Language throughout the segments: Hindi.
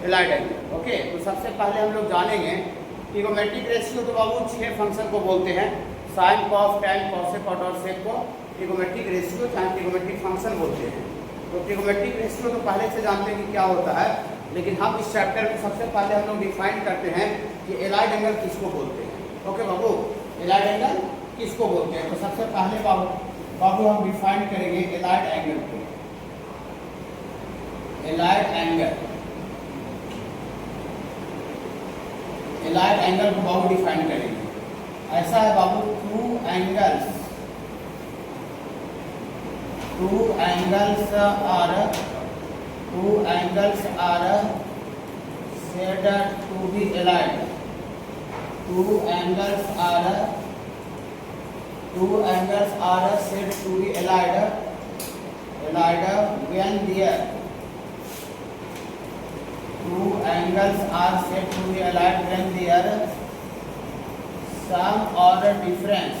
Allied angle. ओके, तो सबसे पहले हम लोग जानेंगे ट्रिगोमेट्रिक रेशियो। तो बाबू 6 फंक्शन को बोलते हैं, sine, cos, tan, cosec, cot और सेक को ट्रिगोमेट्रिक रेशियो चाहे ट्रिगोमेट्रिक फंक्शन बोलते हैं। तो ट्रिगोमेट्रिक रेशियो तो पहले से जानते हैं कि क्या होता है, लेकिन हम इस चैप्टर में सबसे पहले हम लोग डिफाइन करते हैं कि एलाइड एंगल किसको बोलते हैं। ओके बाबू, एलाइड एंगल किसको बोलते हैं। तो सबसे पहले बाबू हम डिफाइन करेंगे एलाइड एंगल को। एलाइड एंगल को बाबू डिफाइन करेंगे। ऐसा है बाबू, two angles are said to be allied. Two angles are said to be allied when their two angles are said to be allied when their sum or difference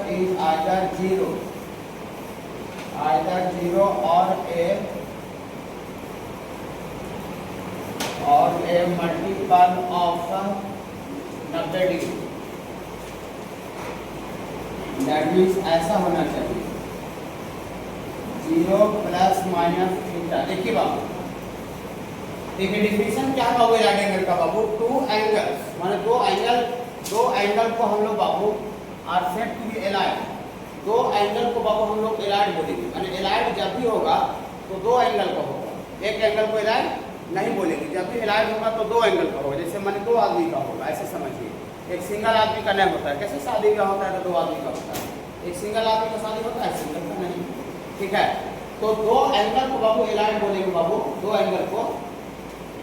is either zero or a multiple of 90 degree. That means ऐसा होना चाहिए 0 प्लस माइनस थीटा। देखिए बाबू, देखिए डिफिनेशन क्या है बाबू एलाइड एंगल का बाबू, टू एंगल्स माने दो एंगल को हम लोग बाबू are said to be allied. दो एंगल को बाबू हम लोग एलाइड बोलेंगे, माने एलाइड जब भी होगा तो दो एंगल का होगा, एक एंगल को एलाइड नहीं बोलेंगे। जब भी एलाइड होगा तो दो एंगल का होगा। जैसे माने दो आदमी का होगा, ऐसे समझिए। एक सिंगल आदमी का नहीं होता है, कैसे शादी का होता है तो दो आदमी का होता है। एक सिंगल आदमी का शादी होता है, सिंगल का नहीं। ठीक है, तो दो एंगल को बाबू एलाइड बोलेंगे बाबू, दो एंगल को।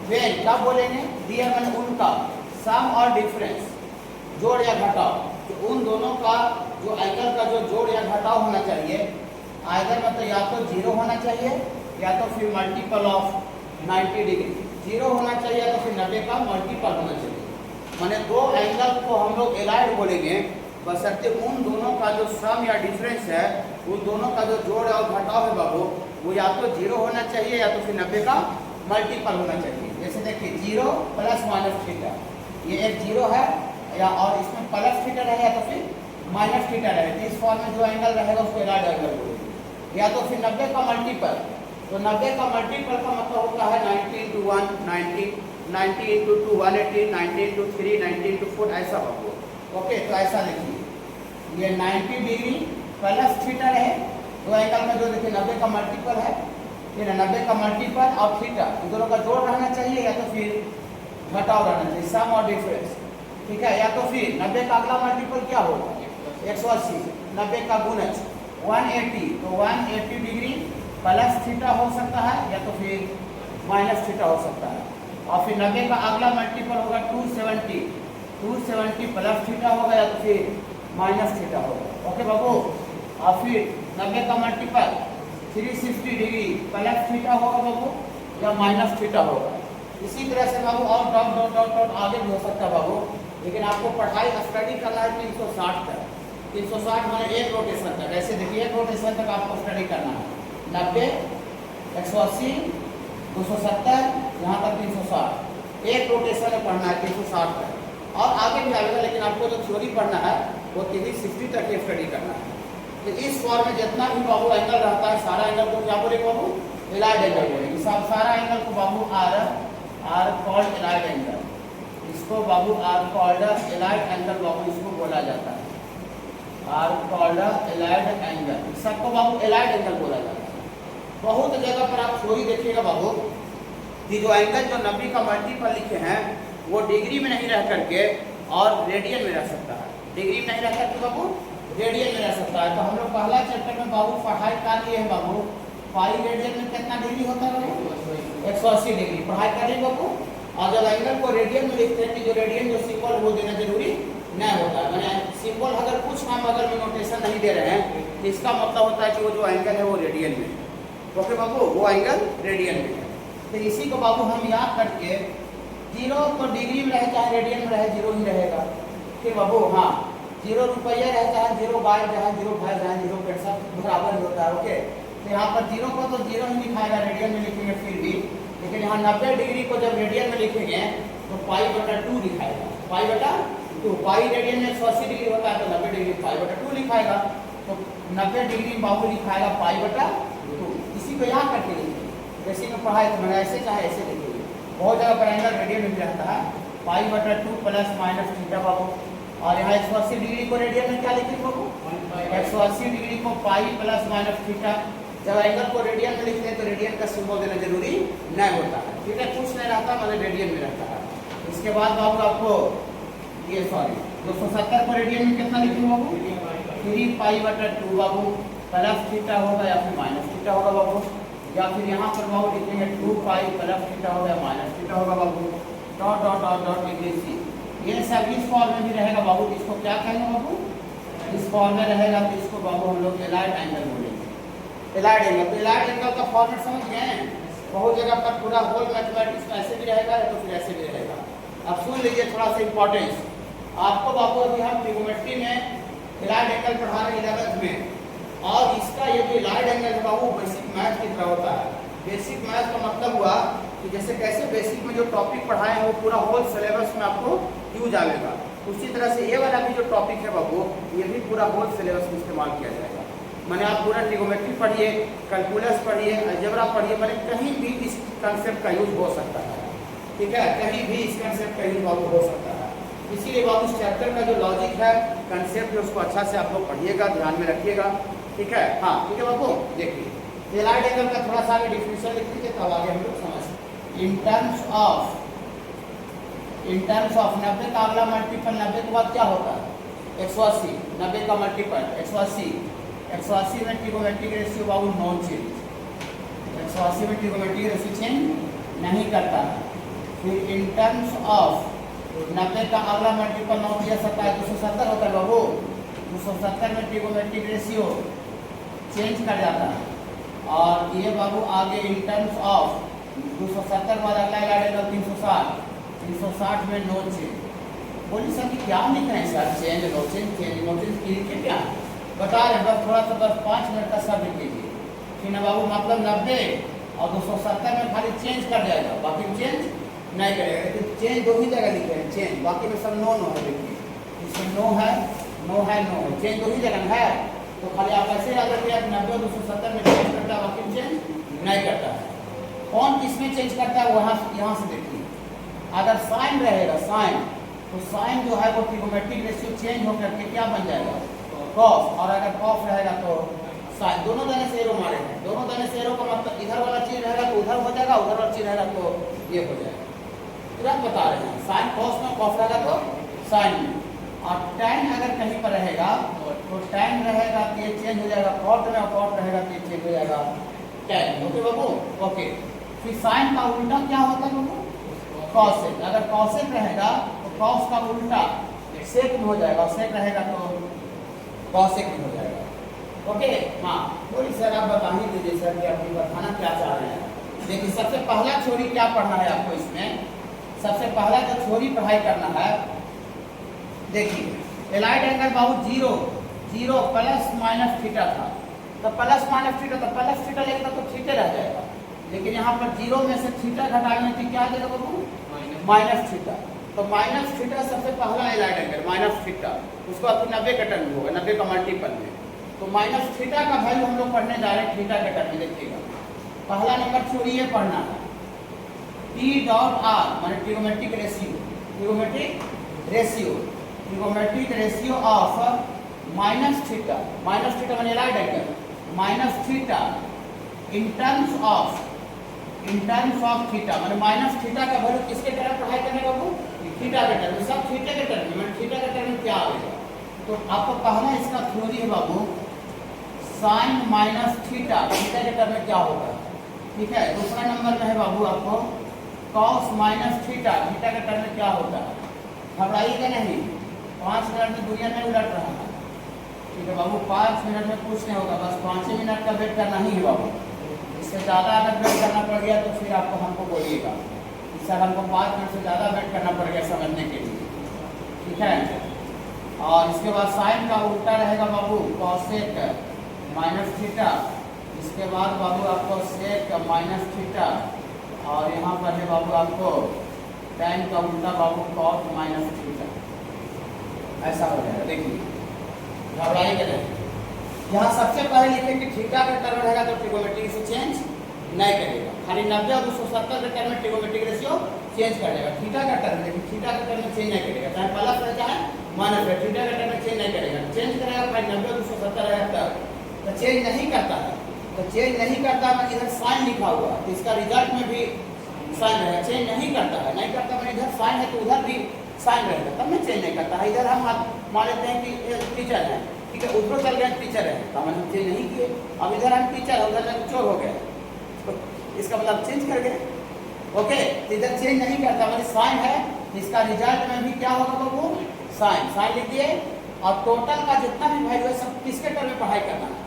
वेन कब बोलेंगे, दिया मैंने उनका सम और डिफरेंस, जोड़ या घटाव, तो उन दोनों का जो एंगल का जो जोड़ या घटाव होना चाहिए, आइदर मतलब या तो 0 होना चाहिए या तो फिर मल्टीपल ऑफ 90 डिग्री। 0 होना चाहिए या तो फिर 90 का मल्टीपल होना चाहिए। माने दो एंगल को हम लोग एलाइड बोलेंगे बशर्ते उन दोनों का जो सम या डिफरेंस है, उन दोनों का जो जोड़ और घटाव है बाबू, वो या तो 0 होना चाहिए या तो फिर 90 का मल्टीपल होना चाहिए। जैसे देखिए 0 प्लस माइनस थीटा, ये एक 0 है या और इसमें प्लस थीटा रहे या तो फिर माइनस थीटा रहे, तो इस फॉर्म में जो एंगल रहेगा उसको एलाइड एंगल बोलेंगे। या तो फिर 90 का मल्टीपल, तो 90 का मल्टीपल का मतलब होता है 90 × 1 90, 90 × 2 180, 90 × 3 90 × 4 ऐसा होगा। ओके, तो ऐसा देखिए ये 90 डिग्री प्लस थीटा रहे, दो एंगल में जो देखिए 90 का मल्टीपल है, फिर 90 का मल्टीपल और थीटा, इन दोनों का जोड़ रहना चाहिए या तो फिर घटाव रहना चाहिए, सम और डिफरेंस। ठीक है, या तो फिर 90 का अगला मल्टीपल क्या होगा 180, 90 का गुणज 180, तो 180 डिग्री प्लस थीटा हो सकता है या तो फिर माइनस थीटा हो सकता है। और फिर 90 का अगला मल्टीपल होगा 270, 270 प्लस थीटा होगा या तो फिर माइनस थीटा होगा। ओके बाबू, और फिर 90 का मल्टीपल 360 डिग्री प्लस थीटा होगा बाबू या माइनस थीटा होगा। इसी तरह से बाबू और डॉट डॉट डॉट डॉट आगे भी हो सकता है बाबू, लेकिन आपको पढ़ाई स्टडी करना है 360 तक। 360 माने एक रोटेशन तक। ऐसे देखिए एक रोटेशन तक आपको स्टडी करना है, 90, 180, 270, यहाँ तक 360, एक रोटेशन में पढ़ना है 360 तक। और आगे भी आएगा, लेकिन आपको जो थ्योरी पढ़ना है वो 360 तक ही स्टडी करना है। तो इस फॉर्म में जितना भी बाबू एंगल रहता है, सारा एंगल को क्या बोलेंगे बाबू, एलाइड एंगल बोलेंगे। सारा एंगल को बाबू आर कॉल्ड एलाइड एंगल, इसको बाबू आर कॉल्ड एलाइड एंगल बाबू इसको बोला जाता है, आर कॉल्ड एलाइड एंगल। सबको बाबू एलाइड एंगल बोला जाता है। बहुत जगह पर आप थ्योरी देखिएगा बाबू कि जो एंगल जो 90 का मल्टीपल लिखे हैं वो डिग्री में नहीं रह करके और रेडियन में रह सकता है। डिग्री में नहीं रह करके बाबू रेडियन में रह सकता है। तो हम लोग पहला चैप्टर में बाबू पढ़ाई कर लिए हैं बाबू, पाई रेडियन में कितना डिग्री होता है बाबू, 180 डिग्री पढ़ाई कर लिए बाबू। और जब एंगल को रेडियन में लिखते हैं कि जो रेडियन जो सिंबल वो देना जरूरी नहीं होता है। मैंने सिंबल अगर कुछ हम अगर में नोटेशन नहीं दे रहे हैं तो इसका मतलब होता है कि वो जो एंगल है वो रेडियन में है। ओके बाबू, वो एंगल रेडियन में है। तो इसी को बाबू हम याद करके 0 तो डिग्री में रहे चाहे रेडियन में रहे 0 ही रहेगा। फिर बाबू हाँ 0 रुपया रहता है, 0 बाय जहाँ 0 भाई जहाँ 0 पैसा बराबर ही होता है। ओके, तो यहाँ पर 0 को तो 0 ही लिखाएगा, रेडियन में लिखेंगे फिर भी, लेकिन यहाँ 90 डिग्री को जब रेडियन में लिखेंगे तो पाई बटा 2 लिखाएगा, पाई बटा 2। पाई रेडियन में 180 डिग्री होता है तो 90 डिग्री पाई बटा 2 लिखाएगा, तो 90 डिग्री बाबू लिखाएगा पाई बटा 2। इसी को यहाँ करके लिखिए, जैसे में पढ़ाई तो मैंने ऐसे चाहे ऐसे लिखिए, बहुत जगह पर एंगल रेडियन में भी रहता है, पाई बटा 2 प्लस माइनस थीटा बाबू। और यहाँ 180 डिग्री को रेडियन में क्या लिखेंगे बाबू, 180 डिग्री को पाई प्लस माइनस थीटा। जब एंगल को रेडियन में लिखते हैं तो रेडियन का सिंबल देना जरूरी नहीं होता है, ठीक है, कुछ नहीं रहता मतलब रेडियन में रहता है। इसके बाद बाबू आपको ये सॉरी 270 को रेडियन में कितना लिखेंगे बाबू, 3 पाई बटा 2 बाबू, प्लस थीटा होगा या फिर माइनस थीटा होगा बाबू, या फिर यहाँ पर बाबू लिखेंगे 2 पाई प्लस थीटा होगा या माइनस थीटा होगा बाबू, डॉट डॉट डॉट डॉट लिखिए। ये सब इस फॉर्म में भी रहेगा बाबू, इसको क्या कहेंगे बाबू, इस फॉर्म में रहेगा तो इसको बाबू हम लोग एलाइड एंगल बोलेंगे, एलाइड एंगल। तो एलाइड एंगल का फॉर्मेट समझ गए हैं, बहुत जगह पर पूरा होल मैथमेटिक्स में ऐसे भी रहेगा या तो फिर ऐसे भी रहेगा। अब सुन लीजिए थोड़ा सा इंपॉर्टेंस, आपको बाबू अभी हम ट्रिगोमेट्री में एलाइड एंगल पढ़ा रहे 11th में, और इसका ये जो एलाइड एंगल है बाबू बेसिक मैथ की तरह होता है। बेसिक मैथ का मतलब हुआ कि जैसे कैसे बेसिक में जो टॉपिक पढ़ाए हैं वो पूरा होल सिलेबस में आपको यूज आएगा, उसी तरह से ये वाला भी जो टॉपिक है बाबू ये भी पूरा होल सिलेबस में इस्तेमाल किया जाएगा। मैंने आप पूरा ट्रिगोमेट्री पढ़िए, कैलकुलस पढ़िए, अलजेब्रा पढ़िए, मैंने कहीं भी इस कंसेप्ट का यूज हो सकता है, ठीक है, कहीं भी इस कंसेप्ट का यूज बाबू हो सकता है। इसीलिए बाबू इस चैप्टर का जो लॉजिक है, कंसेप्ट है, उसको अच्छा से आप लोग पढ़िएगा, ध्यान में रखिएगा, ठीक है। हाँ ठीक है बाबू, देखिए एलाइड एंगल का थोड़ा सा आगे डिफिनेशन लिख लीजिए तब आगे हम लोग समझ। इन टर्म्स ऑफ 90 का अगला मल्टीपल 90 के बाद क्या होता है 180, 90 का मल्टीपल 180 में ट्रिगोमेट्रिक रेशियो बाबू नॉन चेंज, 180 में ट्रिगोमेट्रिक रेशियो चेंज नहीं करता है। फिर इन टर्म्स ऑफ 90 का अगला मल्टीपल 9 दिया सकता है 270 होता है बाबू, 270 में ट्रिगोमेट्रिक रेशियो चेंज कर जाता है। और ये बाबू आगे इन टर्म्स ऑफ 270 बाद अगला एलाइड एंगल 360 में नो चेंज। बोलिए सर कि क्या लिख रहे हैं sir, change no change, change no change लिखिए, क्या बता रहे हैं, बस थोड़ा सा बस 5 मिनट का सब लिख लीजिए। फिर ना बाबू मतलब 90 और 270 में खाली चेंज कर जाएगा, बाकी चेंज नहीं करेगा, लेकिन चेंज 2 ही जगह लिखे हैं चेंज, बाकी में सब नो है, देखिए इसमें नो है, नो है, नो है, चेंज 2 ही जगह है। तो खाली आप ऐसे याद रखिए 90 और 270 में चेंज करता है, बाकी चेंज नहीं करता है। कौन किसमें चेंज करता है वहाँ यहाँ से देखिए, अगर साइन रहेगा साइन, तो साइन जो है वो ट्रिगोमेट्रिक रेशियो चेंज होकर के क्या बन जाएगा कॉस, और अगर कॉस रहेगा तो साइन। दोनों दाने से एरो मारे हैं, दोनों दाने से एरो का मतलब इधर वाला चीज रहेगा तो उधर हो जाएगा, उधर वाला चीज रहेगा तो ये हो जाएगा, तुरंत बता रहे हैं। साइन कॉस में, कॉस रहेगा तो साइन में, और टैन अगर कहीं पर रहेगा तो टैन रहेगा तो ये चेंज हो जाएगा कॉट में, और कॉट रहेगा तो ये चेंज हो जाएगा टैन। ओके बाबू, ओके। फिर साइन का उल्टा क्या होता है बाबू, कॉसेक। अगर कॉसेक रहेगा तो कॉस का उल्टा सेक में हो जाएगा, सेक रहेगा तो कॉसेक में हो जाएगा। ओके हाँ बोलिए सर आप बता ही दीजिए सर कि आप बताना क्या चाह रहे हैं। देखिए सबसे पहला थ्योरी क्या पढ़ना है आपको, इसमें सबसे पहला जो थ्योरी पढ़ाई करना है, देखिए एलाइड एंगल बाबू 0 प्लस माइनस थीटा था, तो प्लस माइनस थीटा, तो प्लस थीटा लेगा तो थीटा रह जाएगा, लेकिन यहाँ पर 0 में से थीटा घटाने की क्या आ जाएगा बाबू माइनस थीटा। तो माइनस थीटा सबसे पहला एलाइड एंगल माइनस थीटा, उसको आपको 90 का टर्म होगा, 90 का मल्टीपल में। तो माइनस थीटा का वैल्यू हम लोग पढ़ने जा रहे हैं थीटा के टर्म में। देखिएगा पहला नंबर थ्योरी ये पढ़ना है, T डॉट आर माने trigonometric ratio, trigonometric ratio, trigonometric ratio of minus theta माने allied angle, minus theta in terms of theta, माने माइनस थीटा का वैल्यू किसके टर्म पढ़ाई करने बाबू, थीटा के टर्म, सब थीटा के टर्म में, थीटा के टर्म में क्या आएगा। तो आपको पहला इसका थ्योरी है बाबू साइन माइनस थीटा, थीटा के टर्म में क्या होगा, ठीक है। दूसरा नंबर में है बाबू आपको कॉस माइनस थीटा, थीटा के टर्म में क्या होता है। घबराइएगा नहीं, 5 मिनट में दुनिया नहीं उलट रहा है, ठीक है बाबू, 5 मिनट में कुछ नहीं होगा, बस 5 मिनट का वेट करना ही है बाबू। इससे ज़्यादा अगर वेट करना पड़ गया तो फिर आपको हमको बोलिएगा कि सर हमको 5 मिनट से ज़्यादा वेट करना पड़ गया समझने के लिए, ठीक है। और इसके बाद साइन का उल्टा रहेगा बाबू कॉसेक माइनस थीटा। इसके बाद बाबू आपको सेक माइनस थीटा, और यहाँ पर है बाबू आपको tan का उल्टा बाबू cos माइनस थीटा। ऐसा हो जाएगा। देखिए घबराइएगा नहीं, यहाँ सबसे पहले लिखें कि थीटा का टर्म रहेगा तो ट्रिगोमेट्रिक से चेंज नहीं करेगा, खाली 90 और 270 के टर्म में ट्रिगोमेट्रिक रेशियो चेंज कर देगा। थीटा का टर्म देखिए, थीटा का टर्म में चेंज नहीं करेगा, चाहे प्लस है चाहे माइनस है, थीटा का टर्म में चेंज नहीं करेगा। चेंज करेगा भाई 90 270 रहेगा तो चेंज नहीं करता है, तो चेंज नहीं करता है इधर साइन लिखा हुआ तो इसका रिजल्ट में भी साइन रहेगा। चेंज नहीं करता है, नहीं करता मैंने इधर साइन है तो उधर भी साइन रहेगा, तब में चेंज नहीं करता है। इधर हम मान लेते हैं कि टीचर है, ठीक है, उधर चल गए टीचर है तो हम चेंज नहीं किए। अब इधर हम टीचर है उधर चोर हो गए तो इसका मतलब चेंज कर गए। ओके, तो इधर चेंज नहीं करता मैंने साइन है, इसका रिजल्ट में भी क्या होगा बाबू साइन। साइन लिख दिए और टोटल का जितना भी वैल्यू है सब किसके टर्म में पढ़ाई करना है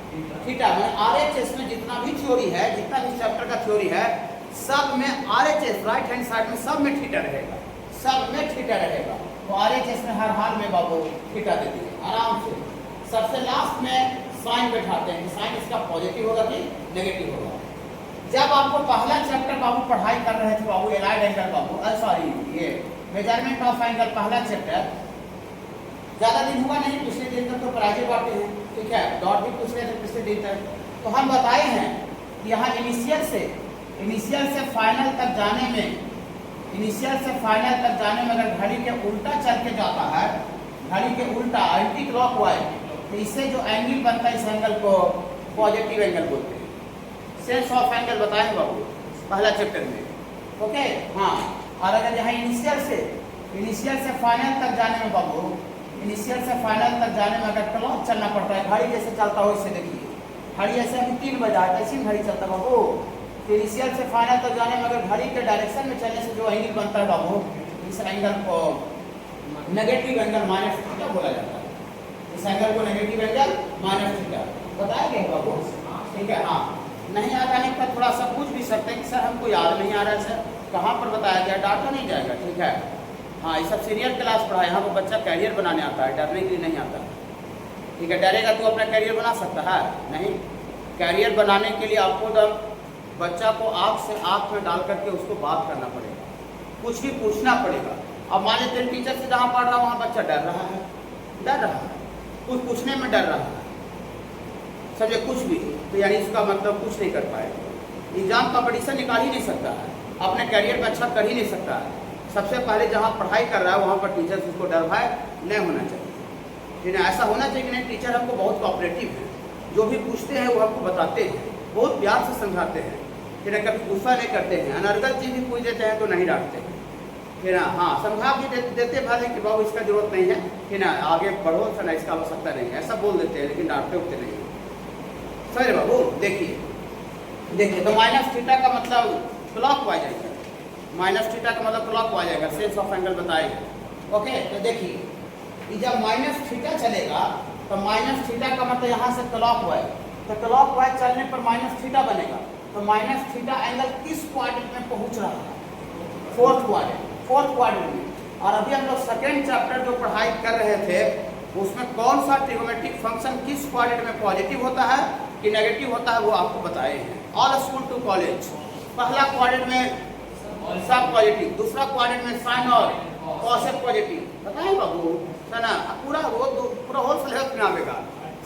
थीटा। मैंने RHS में जितना भी थ्योरी है, जितना भी चैप्टर का थ्योरी है सब में RHS राइट हैंड साइड में सब में थीटा रहेगा, सब में थीटा रहेगा। तो RHS में हर हाल में बाबू थीटा दे दिए आराम से। सबसे लास्ट में साइन बैठाते हैं कि साइन इसका पॉजिटिव होगा कि नेगेटिव होगा। जब आपको पहला चैप्टर बाबू पढ़ाई कर रहे थे बाबू एलाइड एंगल बाबू सॉरी ये मेजरमेंट ऑफ एंगल पहला चैप्टर, ज़्यादा दिन हुआ नहीं, पिछले दिन तक तो प्राइजें बांटे हैं, ठीक है, डॉट भी पूछ रहे थे पिछले दिन तक। तो हम बताए हैं कि यहाँ इनिशियल से फाइनल तक जाने में, इनिशियल से फाइनल तक जाने में अगर घड़ी के उल्टा चल के जाता है, घड़ी के उल्टा एंटी क्लॉकवाइज, तो इससे जो एंगल बनता है इस एंगल को पॉजिटिव एंगल बोलते हैं। सेंस ऑफ एंगल बताए बाबू पहला चैप्टर में। ओके हाँ, और अगर यहाँ इनिशियल से फाइनल तक जाने में बाबू, इनिशियल से फाइनल तक जाने में अगर क्लॉक चलना पड़ता है, घड़ी जैसे चलता हो इससे देखिए, घड़ी ऐसे अभी 3 बजा है ऐसी घड़ी चलता बाबू। तो इनिशियल से फाइनल तक जाने में अगर घड़ी के डायरेक्शन में चलने से जो एंगल बनता है बाबू, इस एंगल को नेगेटिव एंगल माइनस थीटा बोला जाता है। इस एंगल को नेगेटिव एंगल माइनस थीटा बताया गया बाबू, ठीक है। हाँ, नहीं आता नहीं पर थोड़ा सा पूछ भी सकते हैं कि सर हमको याद नहीं आ रहा है, सर कहाँ पर बताया गया, डाटा नहीं जाएगा, ठीक है। हाँ, ये सब सीनियर क्लास पढ़ा है, यहाँ पर बच्चा कैरियर बनाने आता है, डरने के लिए नहीं आता, ठीक है। डरेगा तो अपना कैरियर बना सकता है नहीं। कैरियर बनाने के लिए आपको बच्चा को आँख से आँख में डाल करके उसको बात करना पड़ेगा, कुछ भी पूछना पड़ेगा। अब मान लेते हैं टीचर से जहाँ पढ़ रहा हूँ वहाँ बच्चा डर रहा है, कुछ पूछने में डर रहा है, समझे, कुछ भी, तो यानी इसका मतलब कुछ नहीं कर पाएगा, एग्जाम कॉम्पिटिशन निकाल ही नहीं सकता है, अपने करियर में अच्छा कर ही नहीं सकता है। सबसे पहले जहाँ पढ़ाई कर रहा है वहाँ पर टीचर उसको डर भय नहीं होना चाहिए, ठीक है। ऐसा होना चाहिए कि नहीं टीचर हमको बहुत कोऑपरेटिव है, जो भी पूछते हैं वो हमको बताते हैं, बहुत प्यार से समझाते हैं, फिर कभी गुस्सा नहीं करते हैं, अनर्गल चीज़ भी पूछ देते हैं तो नहीं डांटते हैं, फिर हाँ समझा भी देते भले कि बाबू इसका जरूरत नहीं है, कि ना आगे बढ़ो सर, इसका आवश्यकता नहीं है, ऐसा बोल देते हैं, लेकिन डांटते उठते नहीं है। सर बाबू देखिए तो माइनस थीटा का मतलब क्लॉक वाइज आएगा, माइनस थीटा का मतलब क्लॉक वाइज आएगा, सेंस ऑफ एंगल बताएगा। ओके, तो देखिए जब माइनस थीटा चलेगा तो माइनस थीटा का मतलब यहाँ से क्लॉक वाइज, तो क्लॉक वाइज चलने पर माइनस थीटा बनेगा। तो माइनस थीटा एंगल किस क्वाड्रेंट में पहुँच रहा है, फोर्थ क्वाड्रेंट में। और अभी हम लोग सेकेंड चैप्टर जो पढ़ाई कर रहे थे उसमें कौन सा ट्रिगोमेट्रिक फंक्शन किस क्वाड्रेंट में पॉजिटिव होता है कि नेगेटिव होता है वो आपको बताए हैं। ऑल स्कूल टू कॉलेज, पहला क्वाड्रेंट में सब पॉजिटिव, दूसरा क्वाड्रेंट में साइन और कॉसेक पॉजिटिव, बताए बाबू है ना, पूरा होल सिलेबस में आएगा।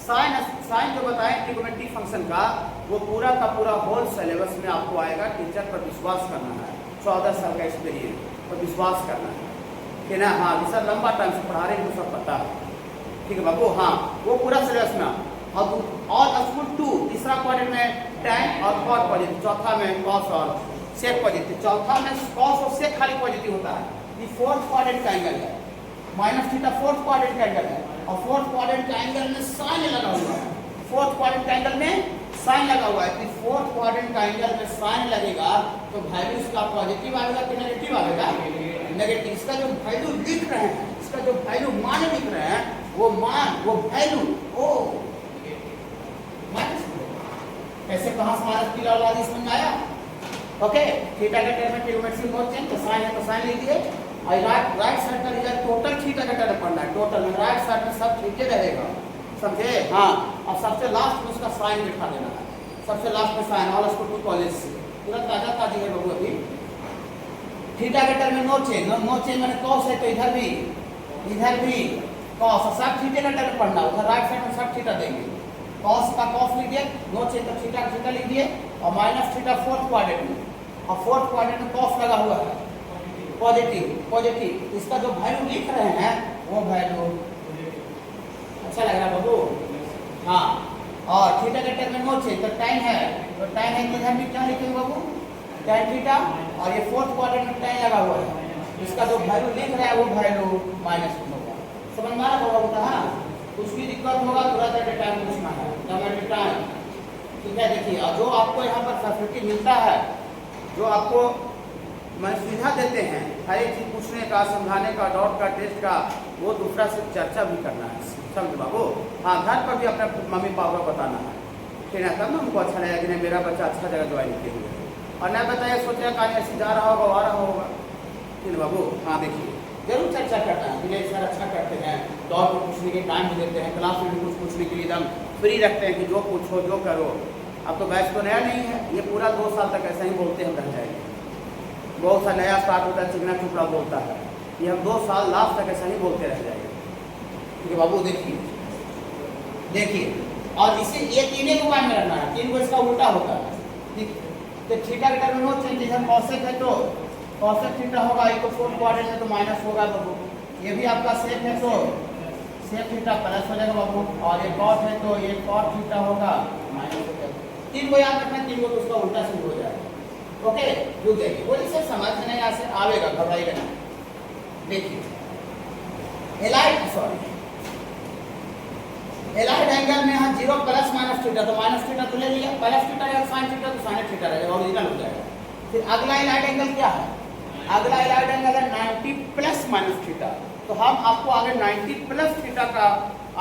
साइन जो बताएं ट्रिगोमेट्रिक फंक्शन का वो पूरा का पूरा होल सिलेबस में आपको आएगा। टीचर पर विश्वास करना है, 14 साल का एक्सपीरियंस पर विश्वास करना है कि ना। हाँ सर लंबा टाइम से पढ़ा रहे हैं तो सब पता है, ठीक है बाबू। हाँ वो पूरा सिलेबस में। और स्कूल 2 तीसरा क्वाड्रेंट में टैन और कॉस पॉजिटिव, चौथा में कॉस और सेक पॉजिटिव, चौथा में कॉस और सेक खाली पॉजिटिव होता है। ये फोर्थ क्वाड्रेंट का एंगल है, माइनस थीटा फोर्थ क्वाड्रेंट का एंगल है, और फोर्थ क्वाड्रेंट का एंगल में साइन लगा हुआ है, फोर्थ क्वाड्रेंट का एंगल में साइन लगा हुआ है। फोर्थ क्वाड्रेंट का एंगल में साइन लगेगा तो वैल्यू इसका पॉजिटिव आएगा कि नेगेटिव आएगा, नेगेटिव। इसका जो वैल्यू लिख रहे हैं, इसका जो वैल्यू मान लिख रहे हैं वो मान वो वैल्यू ओ माइनस कैसे कहाँ से माइनस की लॉ समझ में आया। ओके, थीटा के टर्म में ट्रिगोमेट्रिक मोड चेंज, तो साइन है तो साइन लीजिए और राइट साइड का रिजल्ट टोटल थीटा का टर्म पढ़ना है। टोटल में राइट साइड में सब ठीक रहेगा, समझे? हाँ, और सबसे लास्ट में उसका साइन दिखा देना है, सबसे लास्ट में sine. All school to college से पूरा ताजा ताजी है बाबू। अभी थीटा के टर्म में नो चेंज, नो चेंज मैंने कॉस है तो इधर भी कॉस, सब थीटे का टर्म पढ़ना। उधर राइट साइड में सब थीटा देंगे, कॉस का कॉस लीजिए, नो चेंज तो थीटा का थीटा लीजिए, और माइनस थीटा फोर्थ क्वाड्रेंट में, और फोर्थ क्वाड्रेंट में कॉस लगा हुआ है पॉजिटिव। इसका जो वैल्यू लिख रहे हैं वो वैल्यू अच्छा लग रहा है बाबू? हाँ, और थीटा के टर्म में नो चेंज तो tan है, तो tan है इधर भी क्या लिखेंगे बाबू? tan थीटा, और ये फोर्थ क्वाड्रेंट में tan लगा हुआ है, इसका जो वैल्यू लिख रहा है वो वैल्यू माइनस होगा। समझ में आ रहा होगा? हाँ, कुछ भी दिक्कत होगा तुरंत एट टाइम पूछना है, एट टाइम। ठीक है, देखिए, और जो आपको यहाँ पर फैसिलिटी मिलता है, जो आपको मैं सुविधा देते हैं हर एक चीज पूछने का, समझाने का, डाउट का, टेस्ट का, वो दूसरा से चर्चा भी करना है, समझ बाबू? हाँ, घर पर भी अपने मम्मी पापा को बताना है, ठीक है? तब ना उनको अच्छा लगेगा कि नहीं मेरा बच्चा अच्छा जगह ज्वाइन किए हुए है, और नहीं बताइए सोचेगा कहीं ऐसे जा रहा होगा, आ रहा होगा, ठीक है बाबू? हाँ, देखिए, जरूर चर्चा करना है, विनय सर अच्छा करते हैं, दौड़ को पूछने के टाइम भी देते हैं, क्लास में भी कुछ पूछने के लिए एकदम फ्री रखते हैं कि जो पूछो जो करो। अब तो बैच तो नया नहीं है, ये पूरा 2 साल तक ऐसा ही बोलते हम रह जाएंगे। बहुत सा नया स्टार्ट होता है, चिकना चुपड़ा बोलता है, ये हम 2 साल लास्ट तक ऐसा ही बोलते रह जाएंगे, ठीक है बाबू? देखिए, और इसे ये तीनों को मान में रखना है, 3 को इसका उल्टा होता है, ठीक? तो थीटा के टर्म में नो चेंज, जैसे कॉसेक है तो कॉसेक थीटा होगा, ये तो फोर्थ क्वाड्रेंट में तो माइनस होगा बाबू। ये भी आपका सेक है तो सेक थीटा प्लस हो जाएगा बाबू, और ये कॉट है तो ये कॉट थीटा होगा माइनस हो जाएगा। 3 को याद रखना, 3 को तो उसका उल्टा से हो जाएगा। ओके, रुक जाइए, वो इसे समझ में नहीं से आवेगा, घबराइएगा ना। देखिए, एलाइड एंगल में यहाँ 0 प्लस माइनस थीटा, तो माइनस थीटा तो ले लिया, प्लस थीटा या साइन थीटा तो साइन थीटा रहेगा, ओरिजिनल हो जाएगा। फिर अगला एलाइड एंगल क्या है? अगला एलाइड एंगल है 90 प्लस माइनस थीटा, तो हम आपको आगे 90 प्लस थीटा का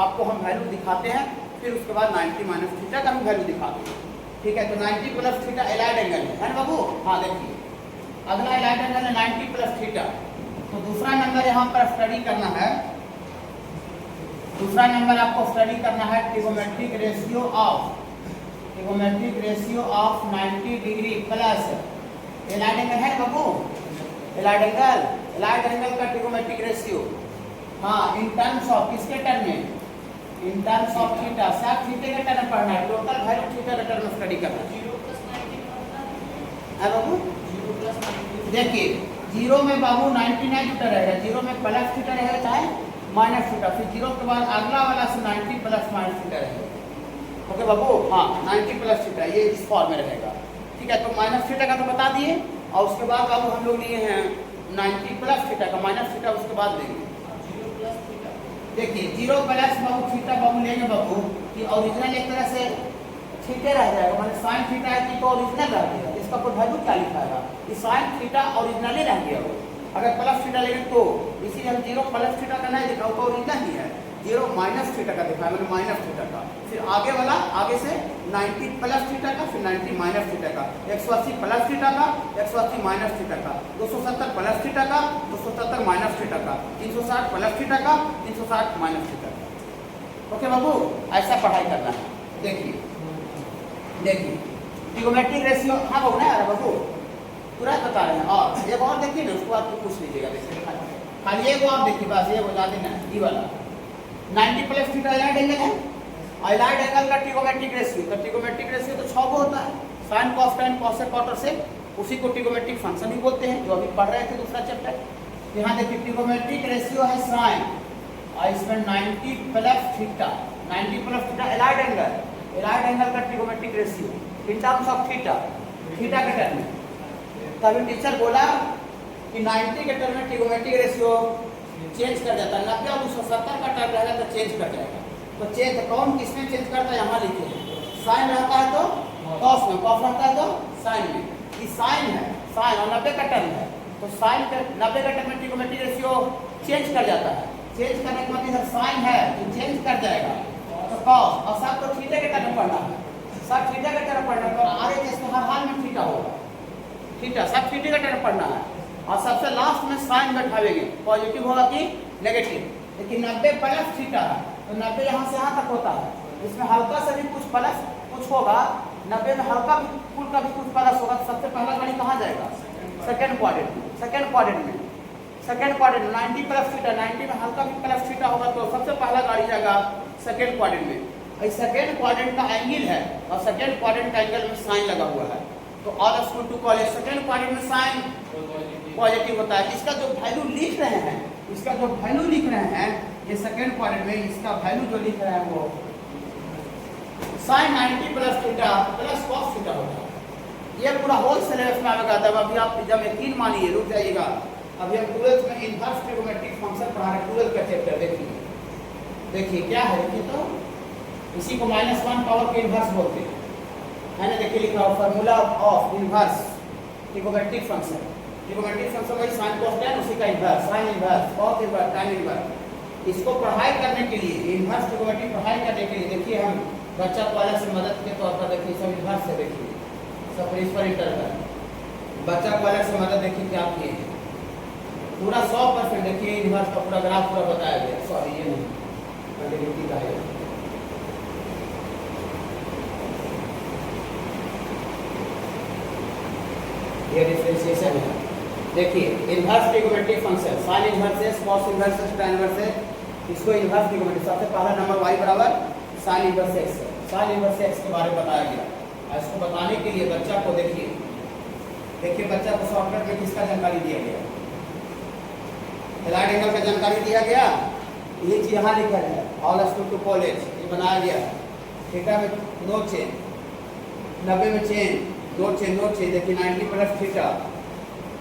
आपको हम वैल्यू दिखाते हैं, फिर उसके बाद 90 माइनस थीटा का हम वैल्यू दिखाते हैं, ठीक है? तो 90 प्लस थीटा एलाइड एंगल है ना बाबू? हाँ, देखिए, अगला एलाइड एंगल है 90 प्लस थीटा। तो दूसरा नंबर यहाँ पर स्टडी करना है, दूसरा नंबर आपको स्टडी करना है trigonometric ratio of 90 degree plus allied angle है बाबू? एलाइड एंगल का ट्रिगोमेट्रिक रेशियो, हाँ, इन टर्म्स ऑफ किसके टर्म में? इन टर्म्स ऑफ थीटा, सब थीटे के टर्म पढ़ना है, टोटल वैल्यू थीटा के टर्म स्टडी करना है। 0 + 90 है बाबू? 0 + 90 देखिए, 0 में बाबू 99 थीटा रहेगा, 0 में प्लस थीटा रहेगा चाहे माइनस थीटा, फिर 0 के बाद अगला वाला से 90 प्लस माइनस थीटा रहेगा। ओके बाबू? हाँ, 90 प्लस थीटा ये इस फॉर्म में रहेगा, ठीक है? तो माइनस थीटा का तो बता दिए, और उसके बाद बाबू हम लोग लिए हैं 90 प्लस थीटा का, माइनस थीटा उसके बाद लेंगे। 0 + थीटा, देखिए, 0 प्लस बाबू थीटा बाबू लेंगे बाबू कि ओरिजिनल एक तरह से थीटे रह जाएगा, मतलब साइन थीटा है कि तो ओरिजिनल रह गया, इसका कोई वैल्यू क्या लिखा है? ये साइन थीटा ओरिजिनल ही रह गया वो। अगर प्लस थीटा लेंगे तो इसीलिए हम 0 प्लस थीटा का नहीं दिखा, तो ओरिजिनल ही है। 0 माइनस थीटा का दिखा, मैंने माइनस थीटा का, फिर आगे वाला आगे से 90 प्लस थीटा का, फिर 90 माइनस थीटा का, 180 प्लस थीटा का, 180 माइनस थीटा का, 270 प्लस थीटा का, 270 माइनस थीटा का, 360 प्लस थीटा का, 360 माइनस थीटा का। ओके बाबू, ऐसा पढ़ाई करना है। देखिए ट्रिगोमेट्रिक रेशियो, हाँ बाबू ना बाबू तुरंत बता रहे हैं। और एक और देखिए ना, उसके बाद तो पूछ लीजिएगा, देखिए खाली एक और देखिए, बस ये बता देना, ये वाला 90 प्लस थीटा एलाइड एंगल है, एलाइड एंगल का ट्रिगोमेट्रिक रेशियो, तो ट्रिगोमेट्रिक रेशियो तो 6 को होता है, sine cos tan cosec cot और सेक, उसी को ट्रिगोमेट्रिक फंक्शन ही बोलते हैं, जो अभी पढ़ रहे थे दूसरा चैप्टर। यहाँ देखिए ट्रिगोमेट्रिक रेशियो है साइन, और इसमें 90 plus theta, 90 plus theta allied angle का trigonometric ratio in terms of theta के टर्म में। तभी टीचर बोला कि 90 के टर्म में ट्रिगोमेट्रिक रेशियो चेंज कर जाता है, 90 और 270 का टर्म रहेगा तो चेंज कर जाएगा। तो चेंज कौन किसमें चेंज करता है, यहाँ लिखे, साइन रहता है तो कॉस में, कॉस रहता है तो साइन में। ये साइन है, साइन और 90 का टर्म है, तो साइन का 90 का टर्म में ट्रिगोमेट्रिक रेशियो चेंज कर जाता है। चेंज करने के बाद इधर साइन है तो चेंज कर जाएगा, तो कॉस, और सब तो थीटा के टर्म पढ़ना है, सब थीटा के टर्म पढ़ना है, तो आगे इसमें हर हाल में थीटा होगा, थीटा सब थीटा का टर्म पढ़ना है। और सबसे लास्ट में साइन बैठावेंगे, पॉजिटिव होगा कि नेगेटिव। लेकिन 90 प्लस थीटा है तो 90 यहाँ से यहाँ तक होता है, इसमें हल्का से भी कुछ प्लस कुछ होगा, 90 में हल्का भी कुल का भी कुछ प्लस होगा। तो सबसे पहला गाड़ी कहाँ जाएगा? सेकेंड क्वाड्रेंट में। सेकेंड क्वाड्रेंट में 90 प्लस थीटा, 90 में हल्का भी प्लस थीटा होगा तो सबसे पहला गाड़ी जाएगा सेकेंड क्वाड्रेंट में। सेकेंड क्वाड्रेंट का एंगल है और सेकेंड क्वाड्रेंट का एंगल में साइन लगा हुआ है, तो all school to college second quadrant में साइन पॉजिटिव होता है। इसका जो वैल्यू लिख रहे हैं, इसका जो वैल्यू लिख रहे हैं ये सेकेंड क्वाड्रेंट में, इसका वैल्यू जो लिख रहे हैं वो sine 90 plus theta plus cos theta होता है। ये पूरा होल सिलेबस में आएगा। तब अभी आप जब यकीन मानिए, रुक जाइएगा, अभी हम 12th में इनवर्स ट्रिगोनोमेट्रिक फंक्शन पढ़ा रहे हैं, 12th का चैप्टर। देखिए क्या है, देखिए तो इसी को -1 पावर के इनवर्स बोलते हैं, है ना। देखिए लिखा हुआ formula of inverse trigonometric function. Trigonometric function वही साइन cos tan, उसी का inverse sine inverse cos inverse tan inverse. इसको पढ़ाई करने के लिए, इनवर्स ट्रिगोनोमेट्रिक पढ़ाई करने के लिए देखिए हम बच्चा को अलग से मदद के तौर पर देखिए सब इनवर्स से देखिए सब प्रिंसिपल इंटरवल, बच्चा को अलग से मदद देखिए क्या किए हैं पूरा 100% देखिए इनवर्स का पूरा ग्राफ पूरा बताया गया। सॉरी ये नहीं कंटिन्यूटी का है, ये डिफरेंशिएशन है। देखिए inverse trigonometric function sine inverse cos inverse tan inverse, इसको इनवर्स ट्रिगोनोमेट्रिक सबसे पहला नंबर y बराबर sine inverse x, sine inverse x के बारे में बताया गया। इसको बताने के लिए बच्चा को देखिए बच्चा को शॉर्टकट में किसका जानकारी दिया गया? राइट एंगल का जानकारी दिया गया। ये चीज यहाँ लिखा है ऑल स्कूल टू कॉलेज, ये बनाया गया। थीटा में नो चेंज, 90 में चेंज नो चेंज। देखिए 90 plus theta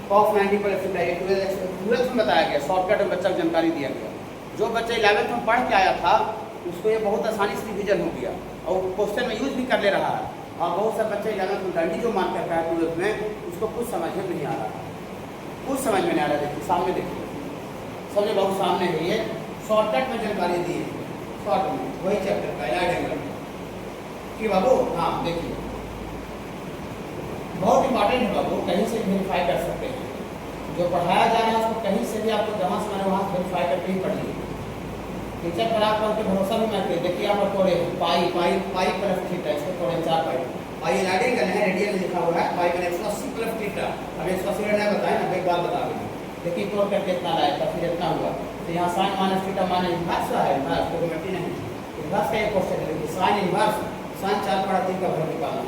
cos 90 plus theta, ये 12th में बताया गया। शॉर्टकट में बच्चा को जानकारी दिया गया। जो बच्चा 11th में पढ़ के आया था उसको ये बहुत आसानी से रिविजन हो गया और क्वेश्चन में यूज भी कर ले रहा है। और बहुत सारे बच्चे 11th में डंडी जो मान कर है 12th में, उसको कुछ समझ में नहीं आ रहा, कुछ समझ में नहीं आ रहा। देखिए सामने देखिए, समझे बहुत सामने है, ये शॉर्टकट में जानकारी दी है, शॉर्ट में वही चैप्टर का राइट एंगल कि बाबू। हाँ देखिए बहुत इंपॉर्टेंट है बाबू, कहीं से वेरीफाई कर सकते हैं। जो पढ़ाया जा रहा है उसको कहीं से भी आपको जहाँ से मैंने वहाँ वेरीफाई करके ही पढ़िए। टीचर पर आप करके भरोसा भी मत करिए। देखिए यहाँ पर थोड़े पाई प्लस थीटा, इसको थोड़े 4 पाई राइट एंगल है, रेडियन में लिखा हुआ है पाई में 180 प्लस थीटा। अब 180 नहीं बताए ना, एक बार बता देंगे। देखिए तोड़ करके इतना लाया था, फिर इतना हुआ, तो यहाँ sine minus theta minus inverse है, इनवर्स ट्रिगोनोमेट्री नहीं, इनवर्स का एक क्वेश्चन है। देखिए साइन इनवर्स, साइन 4/3 का वैल्यू निकालना,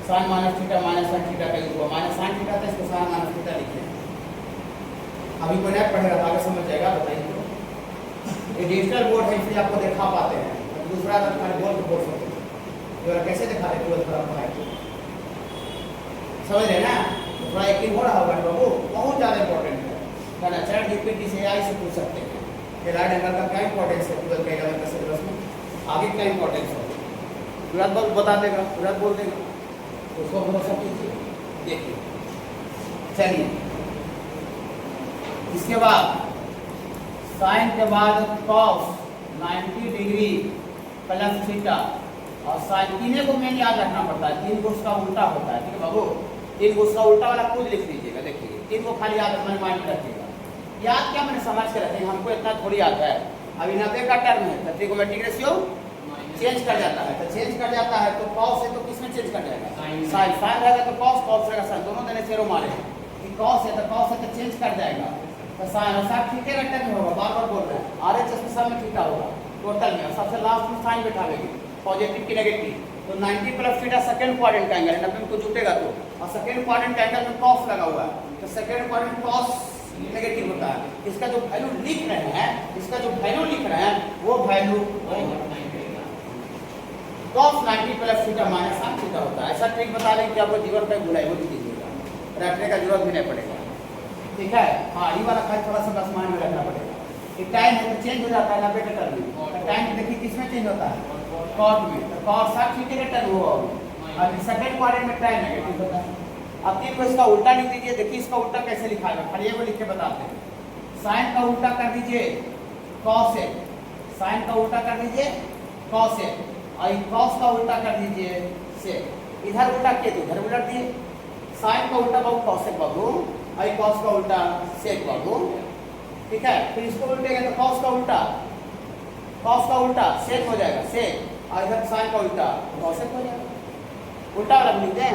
sine minus theta minus sine theta का यूज हुआ, माइनस साइन थीटा था, इसको साइन माइनस थीटा लिखे। अभी कोई नहीं पढ़ेगा आगे समझ जाएगा, बताइए तो। ये डिजिटल बोर्ड है इसलिए आपको दिखा पाते हैं, दूसरा तो तुम्हारे बोर्ड बोल सकते हैं, कैसे दिखा रहे ट्वेल्थ पर पढ़ाई, समझ रहे ना। थोड़ा यकीन हो रहा होगा बाबू, बहुत ज़्यादा इंपॉर्टेंट है ना। चैट जीपीटी से AI से पूछ सकते हैं कि राइट एंगल का क्या इंपॉर्टेंस है 12th के 11th के सिलेबस में, आगे क्या इंपॉर्टेंस है तुरंत बहुत बता देगा, तुरंत बोल देगा, उसको भरोसा कीजिए। देखिए चलिए, इसके बाद साइन के बाद cos 90 डिग्री प्लस थीटा, और साइन तीनों को मेन याद रखना पड़ता है, 3 को उसका उल्टा होता है। ठीक है बाबू, 3 को उसका उल्टा वाला खुद लिख लीजिएगा। देखिए 3 को खाली याद रखना, माइंड में रखिएगा। याद क्या मैंने समझ के रखेंगे, हमको इतना थोड़ी याद है। अभी 90 का टर्म है तो ट्रिगोनोमेट्रिक रेशियो चेंज कर जाता है, तो चेंज कर जाता है तो cos है तो किसमें चेंज कर जाएगा? साइन। साइन रहेगा तो cos रहेगा साइन, दोनों देने सेरो मारे कि cos है तो चेंज कर जाएगा, तो साइन और साइन थीटा का टर्म होगा, बार-बार बोल रहे हैं। RHS में सब में थीटा होगा टोटल में, और सबसे लास्ट में साइन बैठावेंगे, पॉजिटिव की नेगेटिव। तो 90 प्लस थीटा सेकंड क्वाड्रेंट का एंगल है, 90 को जुटेगा तो, और सेकंड क्वाड्रेंट का एंगल में cos लगा हुआ है, तो सेकंड क्वाड्रेंट cos नेगेटिव होता है। इसका जो वैल्यू लिख रहे हैं, वो value cos 90 plus theta minus sine theta होता है। ऐसा ट्रिक बता दें कि आपको जीवन का भुलाई वो भी कीजिएगा, रखने का जरूरत भी नहीं पड़ेगा। ठीक है, हाँ ये वाला खाली थोड़ा सा बस माइंड में रखना पड़ेगा कि टाइम है तो चेंज हो जाता है 90 का टर्म में, टाइम देखिए किसमें चेंज होता है? cos में, तो cos 60 थीटा का टर्म हुआ, और सेकंड क्वाड्रेंट में टाइम नेगेटिव होता है। अब 3 को इसका उल्टा लिख दीजिए। देखिए इसका उल्टा कैसे लिखा है, खाली ये लिख के बताते हैं। साइन का उल्टा कर दीजिए cos है, साइन का उल्टा कर दीजिए cos है, और cos का उल्टा कर दीजिए से, इधर उल्टा किए तो इधर उलट दिए। साइन का उल्टा बाबू cos है बाबू, आई कॉस का उल्टा सेक बाबू, ठीक है। फिर इसको उल्टेंगे तो कॉस का उल्टा सेक हो जाएगा, सेक, और इधर साइन का उल्टा कॉसेक हो जाएगा। उल्टा वाला लिख दें,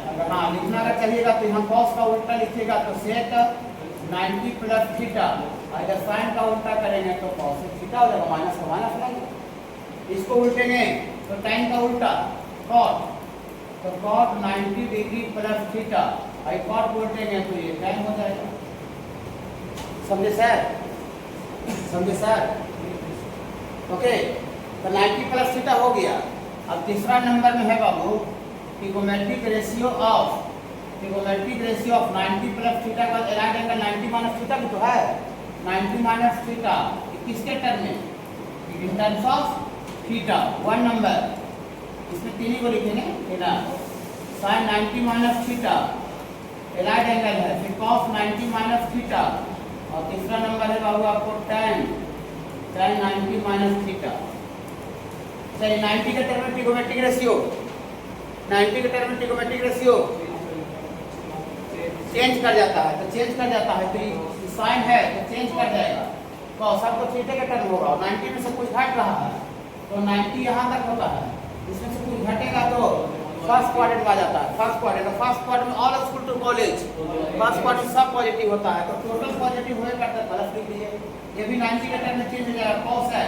अगर हाँ लिखना अगर चलिएगा तो यहाँ कॉस का उल्टा लिखिएगा तो सेक 90 प्लस थीटा, और इधर साइन का उल्टा करेंगे तो कॉसेक थीटा हो जाएगा, माइनस का माइनस लगेगा। इसको उल्टेंगे तो टाइन का उल्टा कॉट, तो कॉट 90 डिग्री प्लस थीटा, आई कॉट उल्टेंगे तो ये टाइन हो जाएगा। समझे सर? ओके, तो 90 प्लस थीटा हो गया। अब तीसरा नंबर में है बाबू trigonometric ratio of 90 plus theta का राइट एंगल 90 माइनस थीटा भी तो है, 90 माइनस थीटा किसके टर्म में, in terms of theta. 1 number इसमें तीन ही को लिखेंगे ना, sine 90 minus theta right angle है, फिर कॉस 90 माइनस थीटा, और तीसरा नंबर है बाबू आपको tan 90 माइनस थीटा। चलिए 90 के टर्म में ट्रिगोमेट्रिक रेशियो, 90 के टर्म में ट्रिगोमेट्रिक रेशियो चेंज कर जाता है, तो साइन है तो चेंज कर जाएगा, तो सबको थीटा के टर्म होगा, और 90 में से कुछ घट रहा है तो 90 यहाँ तक होता है, इसमें से कुछ घटेगा तो फर्स्ट क्वाड्रेंट में आ जाता है। फर्स्ट क्वाड्रेंट में all school to college first quadrant सब पॉजिटिव होता है, तो टोटल पॉजिटिव होए करता है, प्लस लिख लीजिए। ये भी 90 के टर्म में चेंज हो जाएगा, कॉस है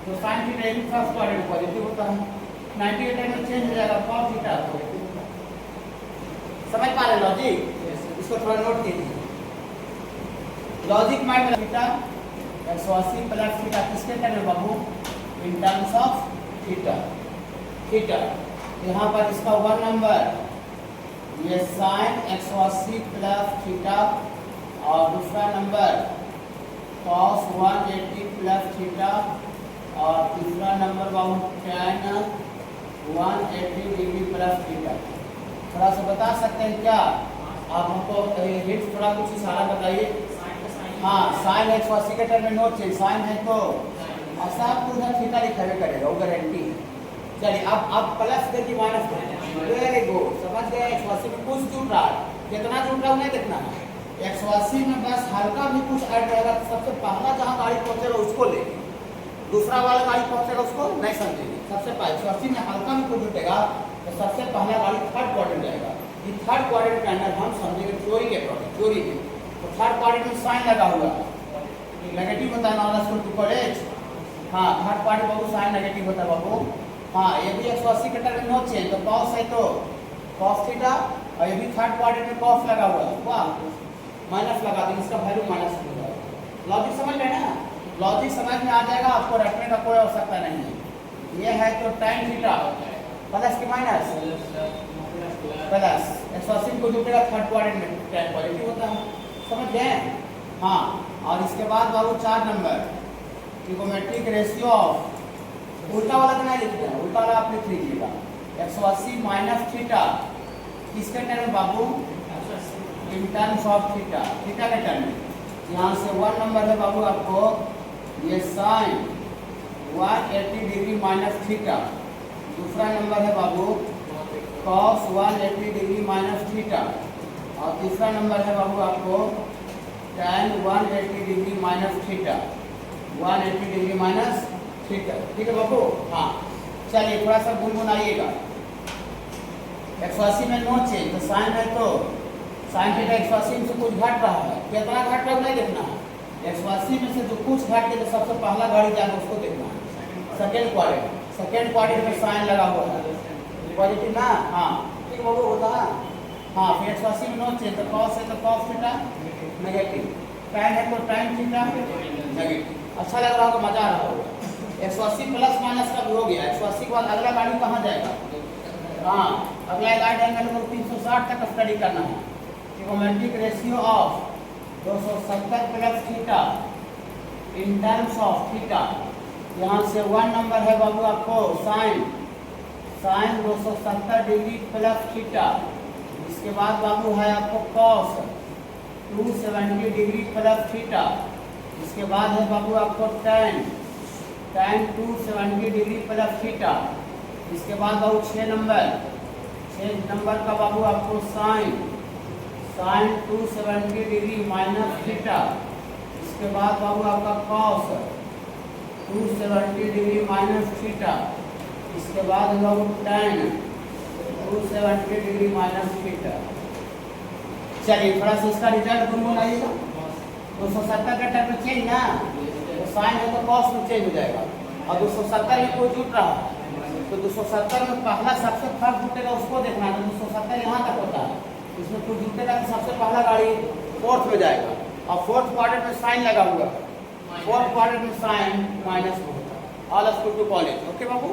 तो साइन थीटा भी फर्स्ट क्वाड्रेंट पॉजिटिव होता है, 90 के टर्म में चेंज हो जाएगा, कॉस थीटा पॉजिटिव होता है। समझ पा रहे लॉजिक? इसको थोड़ा नोट कीजिए। Logic mind theta 180 plus theta किसके टर्म में बाबू, इन टर्म्स ऑफ थीटा। यहाँ पर इसका 1 नंबर ये साइन 180 प्लस थीटा, और दूसरा नंबर कॉस 180 प्लस थीटा, और तीसरा नंबर बाबू tan 180 डिग्री प्लस थीटा। थोड़ा सा बता सकते हैं क्या आप हमको, हिट थोड़ा कुछ इशारा बताइए। हाँ, साइन 180 के टर्म में नो चेंज, साइन है तो और सब उधर थीटा लिखा करेगा, वो गारंटी है। चलिए अब प्लस देखिए माइनस, वेरी गुड, समझ गए। 180 में कुछ जुड़ रहा है, कितना जुड़ रहा है नहीं देखना है, 180 में बस हल्का भी कुछ ऐड रहेगा तो सबसे पहला जहाँ गाड़ी पहुँचेगा उसको लेंगे, दूसरा वाला गाड़ी पहुँचेगा उसको नहीं समझेंगे। सबसे पहले 180 में हल्का भी कुछ जुटेगा तो सबसे पहला गाड़ी थर्ड क्वाड्रेंट जाएगा। ये थर्ड क्वाड्रेंट के अंदर हम समझेंगे थ्योरी में, तो थर्ड क्वाड्रेंट में साइन लगा हुआ है, नेगेटिव होता है नॉन स्कूल टू कॉलेज। हाँ, थर्ड क्वाड्रेंट बाबू साइन नेगेटिव होता है बाबू। हाँ, ये भी 180 के टर्म में नो चेंज, तो कॉस है तो कॉस थीटा, और ये भी थर्ड क्वाड्रेंट में कॉस लगा हुआ है, वाह माइनस लगा देंगे, इसका वैल्यू माइनस हो जाएगा। लॉजिक समझ रहे हैं ना? लॉजिक समझ में आ जाएगा, आपको रखने का कोई आवश्यकता नहीं है। ये है तो tan थीटा प्लस की माइनस प्लस 180 को जुटेगा थर्ड क्वाड्रेंट में tan पॉजिटिव होता है, समझ गए? हाँ, और इसके बाद बाबू 4 नंबर ट्रिगोमेट्रिक रेशियो ऑफ, उल्टा वाला तो नहीं लिखते हैं, उल्टा वाला आप लिख लीजिएगा 180 माइनस थीटा किसके टर्म में बाबू, इन टर्म्स ऑफ थीटा के टर्म में। यहाँ से 1 नंबर है बाबू आपको ये साइन 180 डिग्री माइनस थीटा, दूसरा नंबर है बाबू कॉस 180 डिग्री माइनस थीटा, और तीसरा नंबर है बाबू आपको tan 180 degree minus theta, 180 degree minus theta. ठीक है बाबू? हाँ, चलिए थोड़ा सा गुनगुनाइएगा। 180 में नो चेंज, तो साइन है तो साइन थीटा 180 में से कुछ घट रहा है, कितना घट रहा है नहीं देखना है, 180 में से जो कुछ घट के तो सबसे पहला गाड़ी जाएगा उसको देखना है। सेकेंड क्वाड्रेंट में साइन लगा हुआ है, पॉजिटिव ना? हाँ, ठीक बाबू होता है। हाँ, फिर 180 में नो चेंज, तो कॉस है तो कॉस थीटा नेगेटिव, tan है तो tan थीटा नेगेटिव। अच्छा लग रहा होगा, मजा आ रहा होगा। 180 प्लस माइनस का भी हो गया। 180 के बाद अगला गाड़ी कहाँ जाएगा? हाँ, अगला गाड़ी एंगल को 360 तक स्टडी करना है। Trigonometric ratio of 270 plus theta in terms of theta. यहाँ से 1 नंबर है बाबू आपको साइन 270 डिग्री प्लस थीटा, इसके बाद बाबू है आपको कॉस 270 डिग्री प्लस थीटा, इसके बाद है बाबू आपको tan 270 डिग्री प्लस थीटा, इसके बाद बाबू 6 नंबर का बाबू आपको sine sine 270 degree minus theta, इसके बाद बाबू आपका कॉस 270 डिग्री माइनस थीटा, इसके बाद बाबू tan 270 डिग्री माइनस थीटा। चलिए थोड़ा सा इसका रिजल्ट गुनगुन आइएगा। 270 का टर्म चेंज ना, तो साइन है तो कॉस में चेंज हो जाएगा। और 270 में कोई जुट रहा है तो 270 में पहला सबसे फर्स्ट जुटेगा उसको देखना है। तो 270 यहाँ तक होता है, इसमें कोई जुटेगा तो सबसे पहला गाड़ी फोर्थ में जाएगा। और फोर्थ क्वाड्रेंट में साइन लगा हुआ है, फोर्थ क्वाड्रेंट में साइन माइनस में होता है। All school to college, okay बाबू।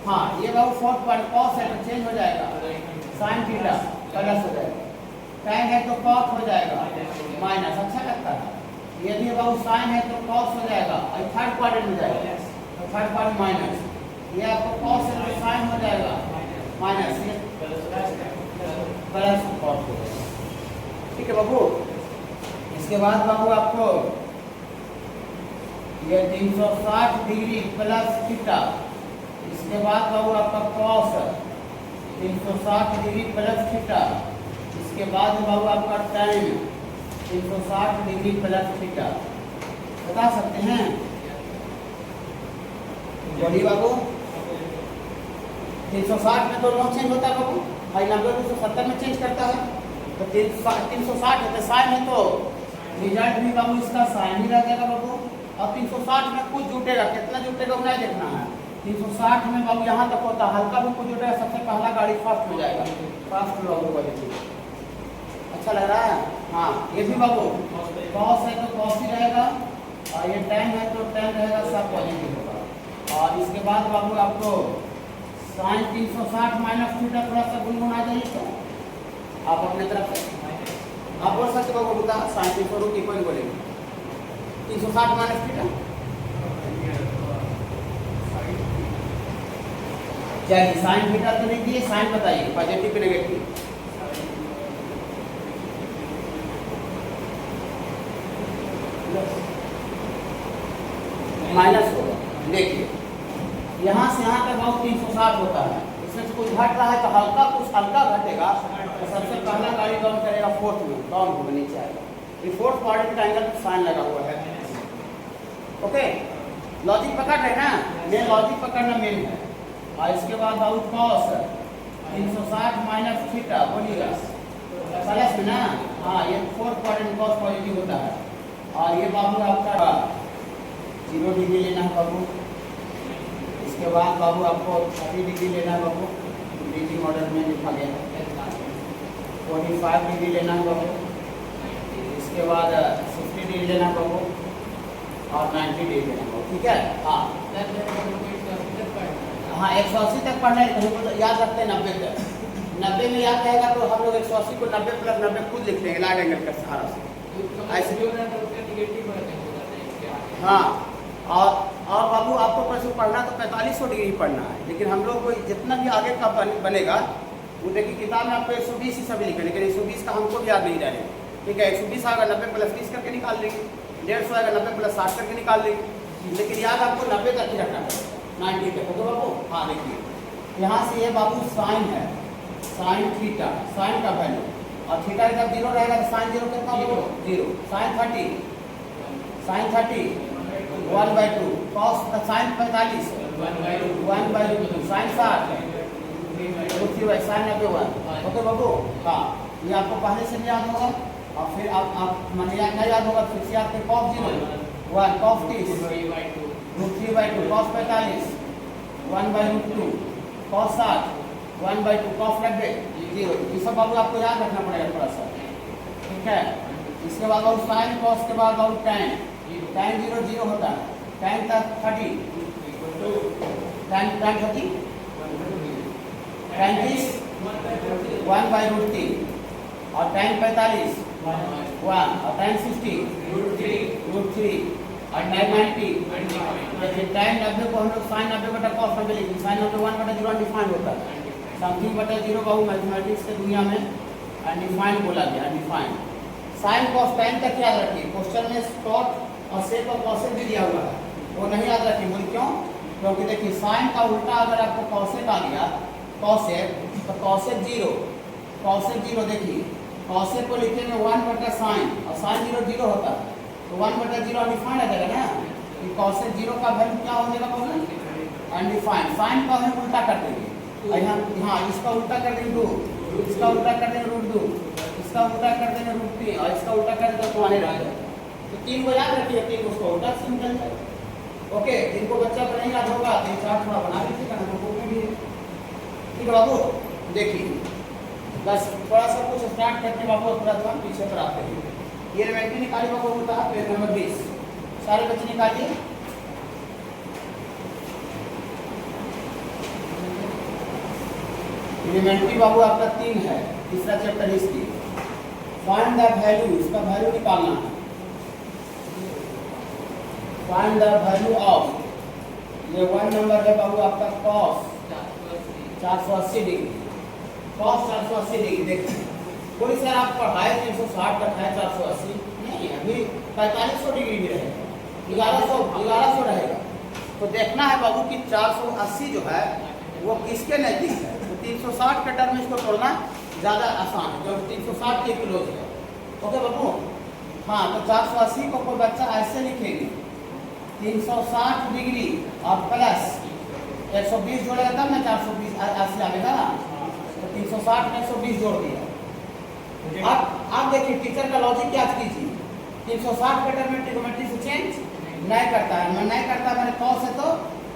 हाँ ये बाबू फोर्थ क्वाड्रेंट कॉस है तो चेंज हो जाएगा, साइन थीटा प्लस हो जाएगा, tan है तो कॉस हो जाएगा माइनस। अच्छा लगता है। यदि बाबू साइन है तो कॉस हो जाएगा और थर्ड क्वाड्रेंट में जाएगा तो थर्ड क्वाड्रेंट माइनस। ये आपको कॉस है तो साइन हो जाएगा माइनस, ये प्लस कॉस हो जाएगा। ठीक है बाबू। इसके बाद बाबू आपको ये 360 डिग्री प्लस थीटा, इसके बाद बाबू आपका कॉस 360 डिग्री प्लस थीटा, इसके बाद बाबू आपका tan 360 डिग्री प्लस थीटा। बता सकते हैं बोलिए बाबू। 360 में तो नॉन चेंज होता है बाबू, भाई 90 को 270 में चेंज करता है। तो 360 है तो साइन है तो रिजल्ट भी बाबू इसका साइन ही रह जाएगा बाबू। और 360 में कुछ जुटेगा, कितना जुटेगा उन्हें देखना है। 360 में बाबू यहाँ तक होता है, हल्का भी कुछ जुटेगा, सबसे पहला गाड़ी फर्स्ट हो जाएगा, फर्स्ट बाबू का देखिए। अच्छा लग रहा है। हाँ ये भी बाबू कॉस है तो कॉस ही रहेगा, और ये tan है तो tan रहेगा, सब पॉजिटिव होगा। और इसके बाद बाबू आपको साइन 360 माइनस थीटा थोड़ा सा गुनगुन आ जाइए तो आप अपने तरफ से आप बोल सकते बाबू बता साइन 300 की कोई बोलेंगे 360 माइनस थीटा। चलिए साइन थीटा तो नहीं दिए, साइन बताइए पॉजिटिव पे नेगेटिव। माइनस होगा। देखिए यहाँ से यहाँ तक बाबू 360 होता है, इसमें से कुछ घट रहा है तो हल्का कुछ हल्का घटेगा तो सबसे पहला गाड़ी डाउन करेगा फोर्थ में, डाउन होगा नीचे आएगा। ये फोर्थ क्वाड्रेंट का एंगल साइन लगा हुआ है। ओके लॉजिक पकड़ रहे ना, मेन लॉजिक पकड़ना मेन है। और इसके बाद बाबू कॉस 360 माइनस थीटा बोलिएगा प्लस में ना। हाँ ये फोर्थ क्वाड्रेंट कॉस पॉजिटिव होता है। और ये बाबू आपका 0 डिग्री लेना है बाबू। इसके बाद बाबू आपको 30 डिग्री लेना है बाबू, डिग्री मॉडल में लिखा गया है। 45 डिग्री लेना है बाबू। इसके बाद 60 डिग्री लेना है बाबू और 90 डिग्री लेना है बाबू। ठीक है। हाँ हाँ 180 तक पढ़ना है, कहीं को याद रखते हैं 90 तक। 90 में याद रहेगा तो हम लोग 180 को 90 प्लस 90 खुद लिख लेंगे लाइट एंगल का सहारा से। हाँ और बाबू आपको प्रश्न पढ़ना तो 4500 डिग्री पढ़ना है, लेकिन हम लोग को जितना भी आगे का बनेगा वो देखिए किताब में आपको 120 ही सभी लिखे, लेकिन 120 का हमको भी याद नहीं रहेगा। ठीक है 120 आएगा 90 प्लस 20 करके निकाल लेंगे, 150 आएगा 90 प्लस 60 करके निकाल लेंगे, लेकिन याद आपको 90 तक ही रखना है, 90 तक। तो बाबू हाँ देखिए यहाँ से ये बाबू साइन है, साइन थीटा, साइन का वैल्यू और थीटा का 0 रहेगा तो साइन 0 कितना होगा 0। Sine 30 1/2 cos sine 45 1/2 sine 60 sine 91। Okay बाबू। हाँ ये आपको पहले से याद होगा और फिर आप मन नहीं याद होगा फिर से आपके cos 0 1 cos 30 √3/2 cos 45 1/2 cos 60 1/2 cos 90 0। ये सब बाबू आपको याद रखना पड़ेगा थोड़ा सा। ठीक है। इसके बाद बाबू साइन कॉस के बाद बाबू tan 0 होता है, tan 30 tan 30 tan 30 1/√3 और tan 45 1 और tan 60 √3 और tan 90। लेकिन tan 90 को हम लोग साइन 90 बटा कॉस 90 लिखेंगे, साइन 90 1/0 अनडिफाइंड होता है। समथिंग बटा 0 बाबू मैथमेटिक्स के दुनिया में अनडिफाइंड बोला गया, अनडिफाइंड। साइन कॉस tan तक याद रखिए, क्वेश्चन में शॉर्ट और सेक और कॉसेक भी दिया हुआ है, वो नहीं याद रखिए। बोल क्यों? क्योंकि देखिए साइन का उल्टा अगर आपको कॉसेक आ गया कॉसेक तो कॉसेक 0 देखिए कॉसेक को लिखेंगे 1/sin और साइन 0 0 होता है तो 1/0 अनडिफाइंड आ जाएगा ना। कि कॉसेक 0 का वैल्यू क्या हो जाएगा बोलो अनडिफाइंड। फाइन का हम उल्टा कर देंगे यहाँ इसका उल्टा कर देंगे 2, इसका उल्टा कर देंगे √2, इसका उल्टा कर देंगे √3 और इसका उल्टा कर देंगे तो आने रह जाएगा। तो 3 को याद रखिए, 3 को उसका उल्टा से निकल जाएगा। ओके, जिनको बच्चा को नहीं याद होगा तो चार्ट थोड़ा बना लीजिएगा ना, बुक में भी ठीक है बाबू। देखिए बस थोड़ा सा कुछ स्टार्ट करके बाबू थोड़ा सा पीछे पर आते हैं। ये एलिमेंट्री निकालिए बाबू होता है पेज नंबर 20, सारे बच्चे निकालिए। एलिमेंट्री बाबू आपका 3 है, तीसरा chapter history. Find the value, इसका वैल्यू निकालना है। फाइंड द वैल्यू ऑफ, ये 1 नंबर है बाबू आपका cos 480 डिग्री। cos 480 डिग्री देखिए कोई सर आप पढ़ाए 360 रखा है 480 नहीं, अभी 4500 डिग्री भी रहेगा, 1100 रहेगा। तो देखना है बाबू कि 480 जो है वो किसके नजदीक है। तो 360 के टर्म में इसको तोड़ना ज़्यादा आसान है, जो 360 के क्लोज है। ओके बाबू, हाँ तो 480 को कोई बच्चा ऐसे लिखेंगे 360 डिग्री और प्लस 120 जोड़ेगा तब ना 420 80 आएगा ना। तो 360 में 120 जोड़ दिया। अब देखिए टीचर का लॉजिक याद कीजिए, 360 के टर्म में ट्रिग्नोमेट्री से चेंज नहीं करता है, मैं नहीं करता मैंने cos है तो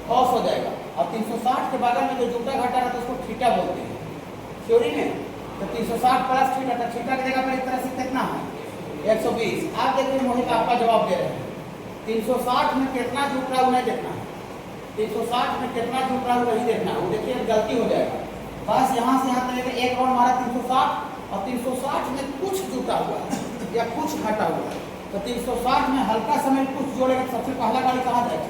cos हो जाएगा। और 360 के बगल में जो जुटा घटा रहा है तो उसको थीटा बोलते हैं थ्योरी में। तो 360 प्लस थीटा, तो थीटा की जगह पर इस तरह से कितना है 120। आप देखिए मोहित आपका जवाब दे रहे हैं 360 में कितना जुट रहा है उन्हें देखना है, 360 में कितना जुट रहा है वही देखना है। वो देखिए गलती हो जाएगा, बस यहाँ से यहाँ तक एक राउंड मारा 360 और 360 में कुछ जुटा हुआ है या कुछ घटा हुआ है। तो 360 में हल्का समय कुछ जोड़ेगा, सबसे पहला गाड़ी कहाँ जाएगा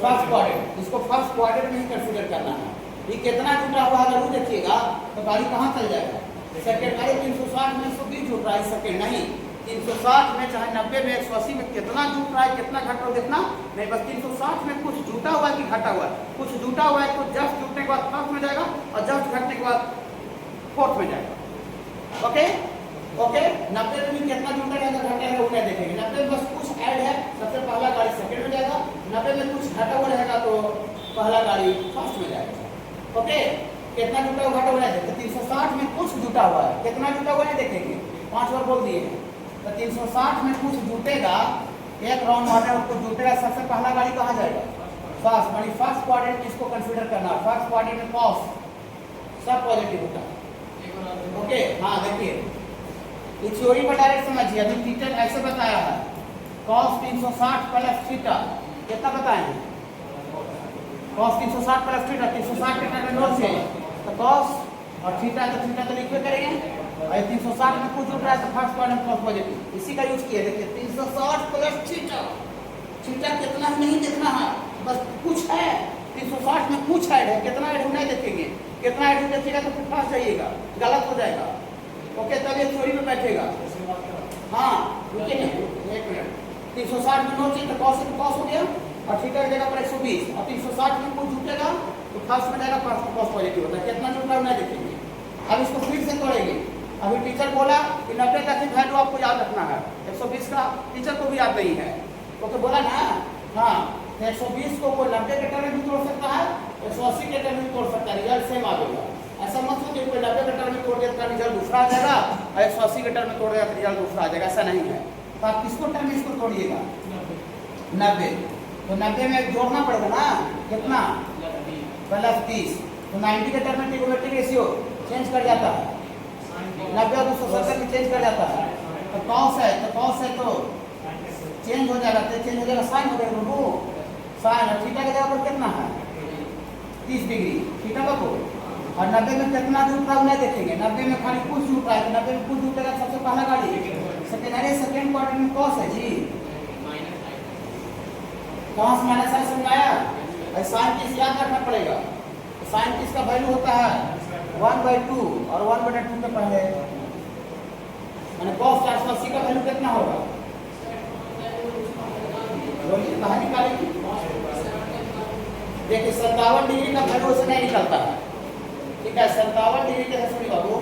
फर्स्ट क्वाड्रेंट, इसको फर्स्ट क्वाड्रेंट में ही कंसीडर करना है। ये कितना जुटा हुआ है अगर वो देखिएगा तो गाड़ी कहाँ चल जाएगा सेकेंड। गाड़ी 360 में 120 जुट रहा है सेकेंड नहीं, 360 में चाहे 90 में 180 में कितना जुट रहा है कितना घट रहा है देखना नहीं, बस 360 में कुछ जुटा हुआ है कि घटा हुआ है। कुछ जुटा हुआ है तो जस्ट जुटने के बाद फर्स्ट में जाएगा और जस्ट घटने के बाद फोर्थ में जाएगा। ओके ओके, 90 में भी कितना जुटा रहेगा घटा रहेगा वो नहीं देखेंगे। 90 में बस कुछ ऐड है सबसे पहला गाड़ी सेकंड में जाएगा, 90 में कुछ घटा हुआ रहेगा तो पहला गाड़ी फर्स्ट में जाएगा। ओके, कितना जुटा हुआ घटा हुआ नहीं देखेंगे। 360 में कुछ जुटा हुआ है, कितना जुटा हुआ नहीं देखेंगे, 5 बार बोल दिए हैं। तो 360 में कुछ जुटेगा, एक राउंड मारने उसको जुटेगा, सबसे पहला गाड़ी कहाँ जाएगा फर्स्ट, यानी फर्स्ट क्वाड्रेंट इसको कंसीडर करना। फर्स्ट क्वाड्रेंट में cos सब पॉजिटिव होता है। ओके हाँ देखिए ये थ्योरी पर डायरेक्ट समझिए। अभी टीचर ऐसे बताया है cos 360 प्लस थीटा कितना बताए हैं, cos 360 प्लस थीटा 360 के टर्म में नोट से तो cos और थीटा तो लिखवे करेंगे। और 360 में कुछ जुट रहा है तो फर्स्ट क्वाड्रेंट प्लस पॉजिटिव इसी का यूज किया। देखिए 360 प्लस थीटा, थीटा कितना नहीं देखना है बस कुछ है, 360 में कुछ ऐड है, कितना ऐड नहीं देखेंगे, कितना ऐड देखिएगा तो फिर पास जाइएगा गलत हो जाएगा। ओके तब ये थ्योरी में बैठेगा। हाँ रुकिए ना 1 मिनट, 360 में नोट चाहिए तो cos हो गया और थीटा की जगह पर 120 और 360 में कुछ जुटेगा तो फर्स्ट में जाएगा फर्स्ट cos पॉजिटिव होता है, कितना जुट रहा है नहीं देखेंगे। अब इसको फिर से तोड़ेंगे। अभी टीचर बोला कि 90 का वैल्यू आपको याद रखना है, 120 का टीचर को भी याद नहीं है तो बोला ना। हाँ 120 को कोई 90 के टर्म में भी तोड़ सकता है, 180 के टर्म में तोड़ सकता है, रिजल्ट सेम आ जाएगा। ऐसा मत सोचिए कोई 90 के टर्म में तोड़ देगा तो रिजल्ट दूसरा आ जाएगा और 180 के टर्म में तोड़ देगा तो रिजल्ट दूसरा आ जाएगा, ऐसा नहीं है। तो आप किसको टर्म में इसको तोड़िएगा 90, तो 90 में जोड़ना पड़ेगा ना कितना प्लस 30, तो 90 के टर्म में ट्रिग्नोमेट्रिक रेशियो चेंज कर जाता है, 90 और 270 में चेंज कर जाता है। तो cos है तो चेंज हो जाएगा, तो चेंज हो जाएगा साइन हो जाएगा वो साइन। और थीटा की जगह पर कितना है 30 डिग्री थीटा का को। और 90 में कितना जुट रहा है नहीं देखेंगे, 90 में खाली कुछ जुट रहा है तो 90 में कुछ जुटेगा सबसे पहला गाड़ी सेकेंड क्वाड्रेंट में cos है जी, cos माइनस साइन समझाया। साइन किस याद रखना पड़ेगा, साइन किसका वैल्यू होता है 1/2 और 1/2 के पहले मैंने cos 480 का वैल्यू कितना होगा कहाँ निकालेंगे। देखिए 57 डिग्री का वैल्यू से नहीं निकलता है, ठीक है 57 डिग्री के सुनिए बाबू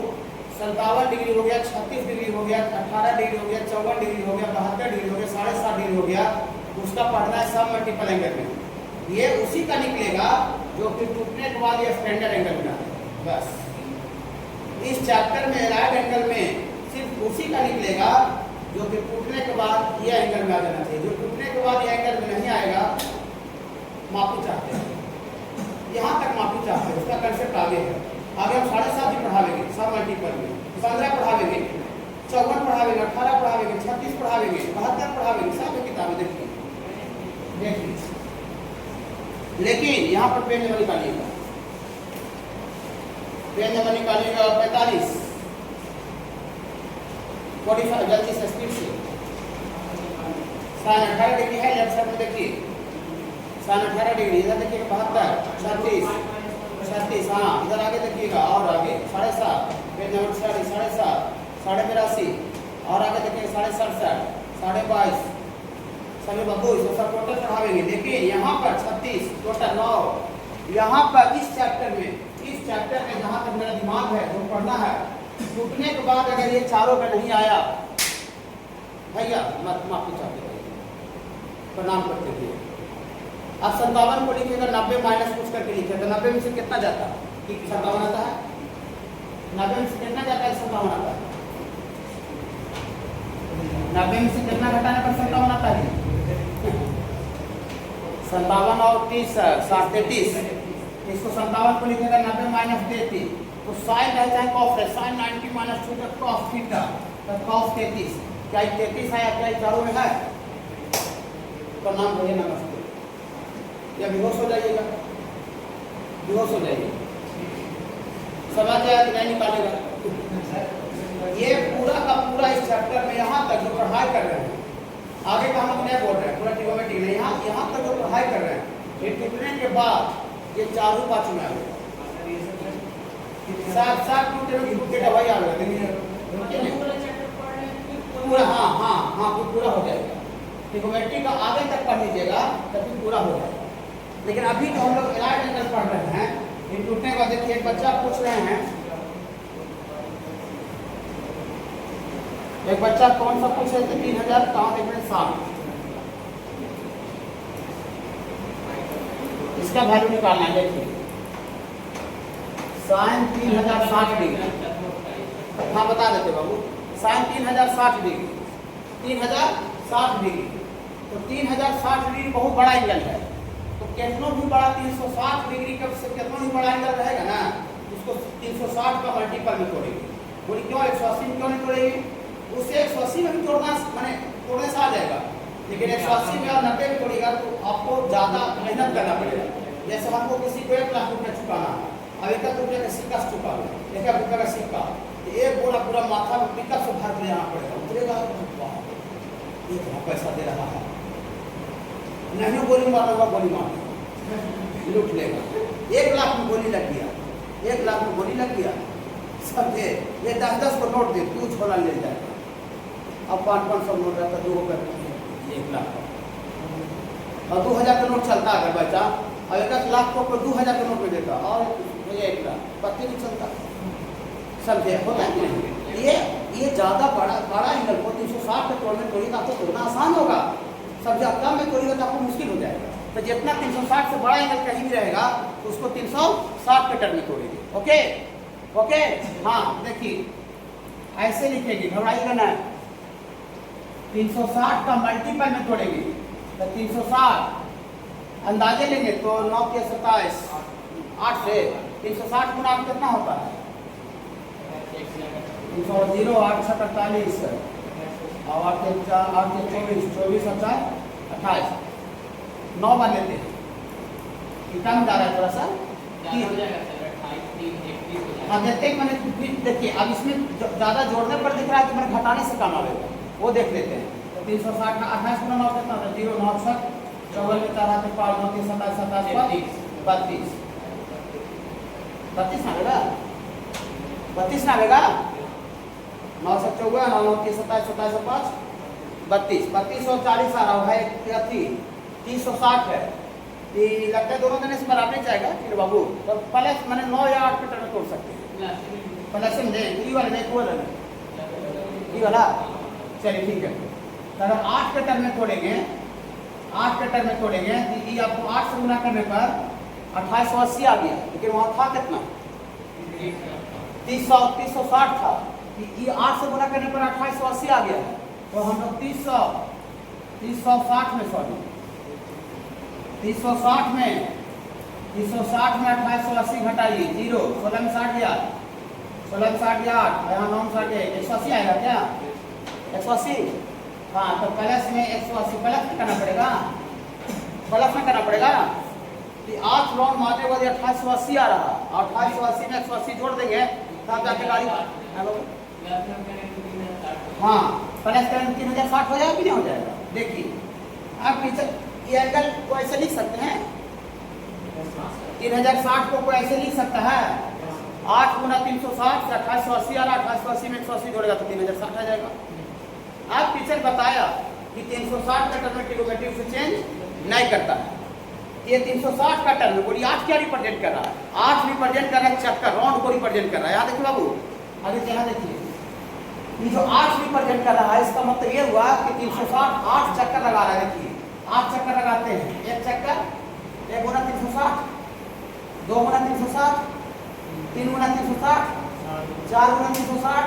57 डिग्री हो गया, 36 डिग्री हो गया, 18 डिग्री हो गया, 54 डिग्री हो गया, 72 डिग्री हो गया, 7.5 डिग्री हो गया, उसका पढ़ना है सब मल्टीपल एंगल में। ये उसी का निकलेगा जो कि टूटने के बाद ये स्टैंडर्ड एंगल में आता है। बस इस चैप्टर में राइट एंगल में सिर्फ उसी का निकलेगा जो कि टूटने के बाद ये एंगल में आ जाना चाहिए। जो टूटने के बाद ये एंगल में नहीं आएगा, माफी चाहते हैं, यहाँ तक माफी चाहते हैं, उसका कंसेप्ट आगे है। आगे हम 7.5 भी पढ़ावेंगे सब मल्टीपल में, 15 पढ़ावेंगे, 54 पढ़ावेंगे, 18 पढ़ावेंगे, 36 पढ़ावेंगे, 72 पढ़ावेंगे, सब किताबें देखिए। लेकिन यहाँ पर पेन नंबर निकालिएगा, पेन नंबर निकालिएगा 45, 45 जल्दी से स्पीड से। साइन 18 डिग्री है, लेफ्ट साइड में देखिए, साइन 18 डिग्री, इधर देखिए 72, 36, हाँ इधर आगे देखिएगा और आगे 7.5, पेज नंबर 7.5, 82, और आगे देखिए 67, 22.5, सभी बाबू इसको सब टोटल पढ़ावेंगे। देखिए यहाँ पर 36 टोटल 9, यहाँ पर इस चैप्टर में जहाँ तक मेरा दिमाग है वो पढ़ना है। टूटने के बाद अगर ये चारों का नहीं आया भैया मत माफी चाहते प्रणाम करते हुए। अब 57 को लिखिएगा, 90 माइनस कुछ करके लिखे तो 90 में से कितना जाता है? 57 आता है। 90 में से कितना जाता है? 57 आता है। 90 में से कितना घटाने पर 57 आता है? 57 और 30 60 33। इसको 57 को लिखेगा 90 माइनस 33 तो साइन रहता है कॉस है, साइन 90 माइनस 2 का कॉस थीटा तो कॉस 33। क्या 33 आया? क्या चारों में है? प्रणाम भैया नमस्ते। या बेहोश हो जाइएगा, बेहोश हो जाइए, समझ आया कि नहीं? निकालेगा। ये पूरा का पूरा इस चैप्टर में यहाँ तक जो पढ़ाई कर रहे हैं, आगे का हम नहीं बोल रहे हैं, पूरा ट्रिग्नोमेट्री नहीं, यहाँ तक जो पढ़ाई कर रहे हैं, ये टूटने के बाद ये चारों पाँच में आ गए, साथ टूट के दवाई आ गए पूरा। हाँ तो पूरा हो जाएगा। ट्रिग्नोमेट्री का आगे तक पढ़ लीजिएगा तभी पूरा हो जाएगा। लेकिन अभी तो हम लोग राइट एंगल पढ़ रहे हैं। ये टूटने के बाद देखिए एक बच्चा पूछ रहे हैं, एक बच्चा कौन सा पूछ रहे थे? 3000 कहाँ देख रहे हैं? 60। इसका वैल्यू निकालना है। देखिए साइन 3060 डिग्री, हाँ बता देते बाबू, साइन 3060 डिग्री, 3060 डिग्री तो 3060 डिग्री बहुत बड़ा एंगल है। तो कितना भी बड़ा 360 डिग्री का से कितना भी बड़ा एंगल रहेगा ना, उसको 360 का मल्टीपल में तोड़ेगी। बोली क्यों 180 में क्यों नहीं तोड़ेगी? उससे 180 में भी तोड़ना माने तोड़ने से आ जाएगा, लेकिन 180 में और 90 में तोड़ेगा तो आपको ज़्यादा मेहनत करना पड़ेगा। जैसे हमको किसी को 1 लाख रुपया चुकाना है, अब 1 लाख रुपये का सिक्का से चुका लो, 1 लाख रुपये का सिक्का, एक बोरा पूरा माथा में पिकअप से भर के जाना पड़ेगा, उतरेगा इतना पैसा दे रहा है, नहीं गोली मारूंगा, गोली मार लूट लेगा। 1 लाख में गोली लग गया, 1 लाख में गोली लग गया, सब ये 10-10 को नोट दे तू छोला ले जाएगा। अब 500 नोट रहता 2 रुपये 1 लाख और 2000 का नोट चलता अगर बच्चा, और 1 लाख को 2000 का नोट में देता और 1 लाख पत्ती नहीं चलता। समझे? होता है कि नहीं? ये ज़्यादा बड़ा एंगल को 360 पे तोड़ने तोड़ेगा तो तोड़ना आसान होगा, सब जब कम में तोड़ेगा तो आपको मुश्किल हो जाएगा। तो जितना 360 से बड़ा एंगल कहीं भी रहेगा उसको 360 के टर्म में तोड़ेगी। ओके ओके, हाँ देखिए ऐसे लिखेगी, घबराइएगा ना। 360 का मल्टीपल में तोड़ेगी तो 360 अंदाजे लेंगे तो 9 के 27 8 से 360 गुना कितना होता है? 0 8 7 48 और 8 24 24 28 9 बार लेते हैं। कितना में जा रहा है? थोड़ा सा हाँ देखते हैं। मैंने देखिए अब इसमें ज़्यादा जोड़ने पर दिख रहा है कि मैंने घटाने से कम आएगा, वो देख लेते हैं। तो 360 का 28 गुना 9 कितना था? 0 9 7 54 में 4 हाथ 5 9 3 27 27 32 32 ना आएगा, 32 ना आएगा। 9 से 54 9 9 3 27 27 5 32 32 और 40 आ रहा है, 360 है। लगता है दोनों देने से बराबर जाएगा फिर बाबू, तो पहले मैंने 9 या 8 पे टर्न तोड़ सकते हैं। प्लस में दे ई वाला नहीं कोल ई वाला चलिए ठीक है। तो अगर 8 के टर्म में तोड़ेंगे 8 के टर्म में तोड़ेंगे तो ये आपको 8 से गुना करने पर 2880 आ गया, लेकिन वहाँ था कितना 360 था। ये 8 से गुना करने पर 2880 आ गया, तो हम लोग 360 में सॉरी 360 में 2880 घटाइए 0 16 में 60 गया 16 में 60 गया 8 यहाँ 9 में 60 गया 180 आएगा क्या 180। हाँ तो प्लस में 180 प्लस में करना पड़ेगा, प्लस में करना पड़ेगा। 8 लॉन्ग मारने बाद 2880 आ रहा, 2880 में 180 जोड़ देंगे तब जाके गाड़ी हाँ प्लस करेंगे 3060 हो जाएगा कि नहीं हो जाएगा। देखिए आप पीछे ये एंगल को ऐसे लिख सकते हैं 3060 को कोई ऐसे लिख सकता है 8 गुना 360 से 2880 आ रहा, 2880 में 180 जोड़ेगा तो 3060 आ जाएगा। आप टीचर बताया कि 360 का टर्म ट्रिग्नोमेट्री से चेंज नहीं करता है। ये 360 का टर्म बोली 8 क्या रिप्रेजेंट कर रहा है 8 रिप्रेजेंट कर रहा है चक्कर राउंड को रिप्रेजेंट कर रहा है। यहाँ देखिए बाबू आगे यहाँ देखिए ये जो 8 रिप्रेजेंट कर रहा है इसका मतलब ये हुआ कि 360 8 चक्कर लगा रहा है। देखिए 8 चक्कर लगाते हैं, एक चक्कर 1 गुना 360 2 गुना 360 3 गुना 360 4 गुना 360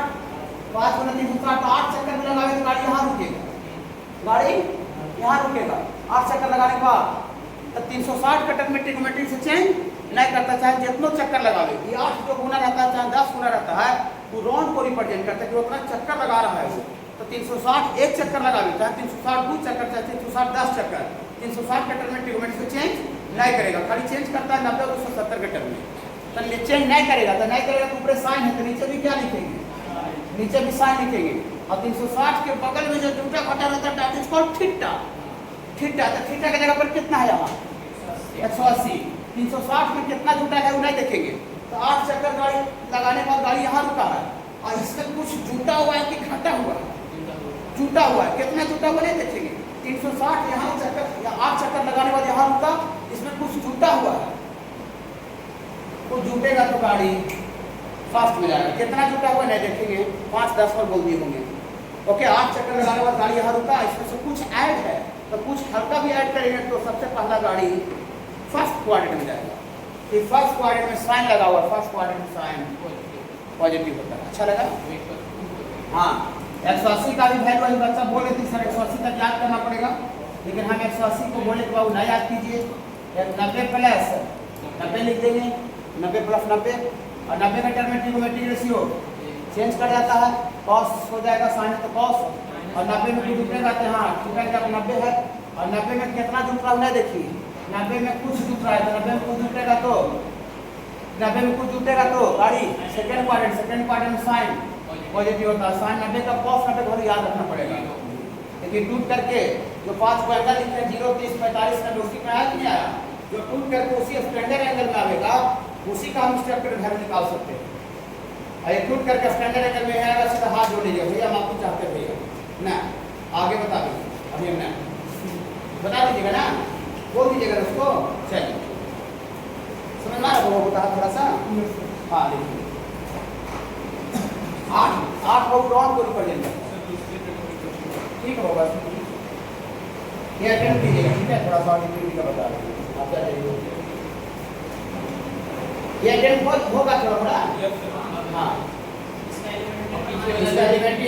5 गुना 360 तो 8 चक्कर में लगावे तो गाड़ी यहाँ रुकेगा, गाड़ी यहाँ रुकेगा 8 चक्कर लगाने के बाद। तो 360 का टर्म ट्रिग्नोमेट्री से चेंज नहीं करता, चाहे जितना चक्कर लगावे। ये 8 जो गुना रहता है चाहे 10 गुना रहता है वो राउंड को रिप्रेजेंट करता है कि उतना चक्कर लगा रहा है वो। तो 360 एक चक्कर लगावे चाहे 360 2 चक्कर चाहे 360 10 चक्कर 360 का टर्म ट्रिग्नोमेट्री से चेंज नहीं करेगा, खाली चेंज करता है 90 और 270 के टर्म में। तो चेंज नहीं करेगा तो ऊपर साइन है तो नीचे भी क्या लिखेंगे नीचे भी साइन लिखेंगे। और 360 के बगल में जो दूसरा घटा रहता है that is called theta. Theta तो थीटा की जगह पर कितना है यहाँ 180। 360 में कितना जुटा है वो नहीं देखेंगे। तो 8 चक्कर गाड़ी लगाने के बाद गाड़ी यहाँ रुका है और इसमें कुछ जुटा हुआ है कि घटा हुआ है, जुटा हुआ है, कितना जुटा हुआ नहीं देखेंगे। 360 यहाँ चक्कर 8 चक्कर लगाने के बाद यहाँ रुका, इसमें कुछ जुटा हुआ है, कुछ जुटेगा तो गाड़ी फास्ट में जाएगा। कितना जुटा हुआ नहीं देखेंगे, 5-10 बार बोल दिए होंगे। ओके 8 चक्कर लगाने के बाद गाड़ी यहाँ रुका, इसमें से कुछ ऐड है तो कुछ हल्का भी ऐड करेंगे तो सबसे पहला गाड़ी फर्स्ट क्वाड्रेंट में जाएगा। ये फर्स्ट क्वाड्रेंट में साइन लगा हुआ है, फर्स्ट क्वाड्रेंट में साइन पॉजिटिव होता है। अच्छा लगा हाँ 180 का भी वैल्यू अभी बच्चा बोले थे सर 180 तक याद करना पड़ेगा, लेकिन हम 180 को बोले तो बाबू ना याद कीजिए। 90 प्लस 90 लिख देंगे 90 प्लस 90 और 90 का टर्म में ट्रिग्नोमेट्रिक रेशियो चेंज कर जाता है, कॉस हो जाएगा साइन है तो कॉस। और 90 में कुछ जुटेगा तो हाँ थीटा का 90 है और 90 में कितना जुट रहा है नहीं देखिए 90 में कुछ जुट रहा है तो 90 में कुछ जुटेगा तो 90 में कुछ जुटेगा तो गाड़ी सेकंड क्वाड्रेंट में साइन पॉजिटिव होता है। साइन 90 का कॉस 90 को याद रखना पड़ेगा। लेकिन टूट करके जो 5 को एंगल लिखे 0 30 45 का उसी में आया कि नहीं आया, जो टूट करके उसी स्टैंडर्ड एंगल में आएगा उसी का हम स्ट्रक्चर वैल्यू निकाल सकते हैं। ये टूट करके स्टैंडर्ड एंगल में आएगा सीधा हाथ जोड़ लीजिए भैया हम आपको चाहते भैया ना आगे बता दीजिए अभी हम ना बता दीजिएगा ना बोल दीजिएगा उसको। चलिए समझ में आ रहा वो होता है थोड़ा सा हाँ देखिए 8 बहुत राउंड को रिप्रेजेंट करता है। ठीक होगा ये अटेंड कीजिएगा ठीक है, थोड़ा सा एक्टिविटी का बता रहे आप क्या चाहिए ये अटेंड होगा थोड़ा हाँ इसका एलिमेंट्री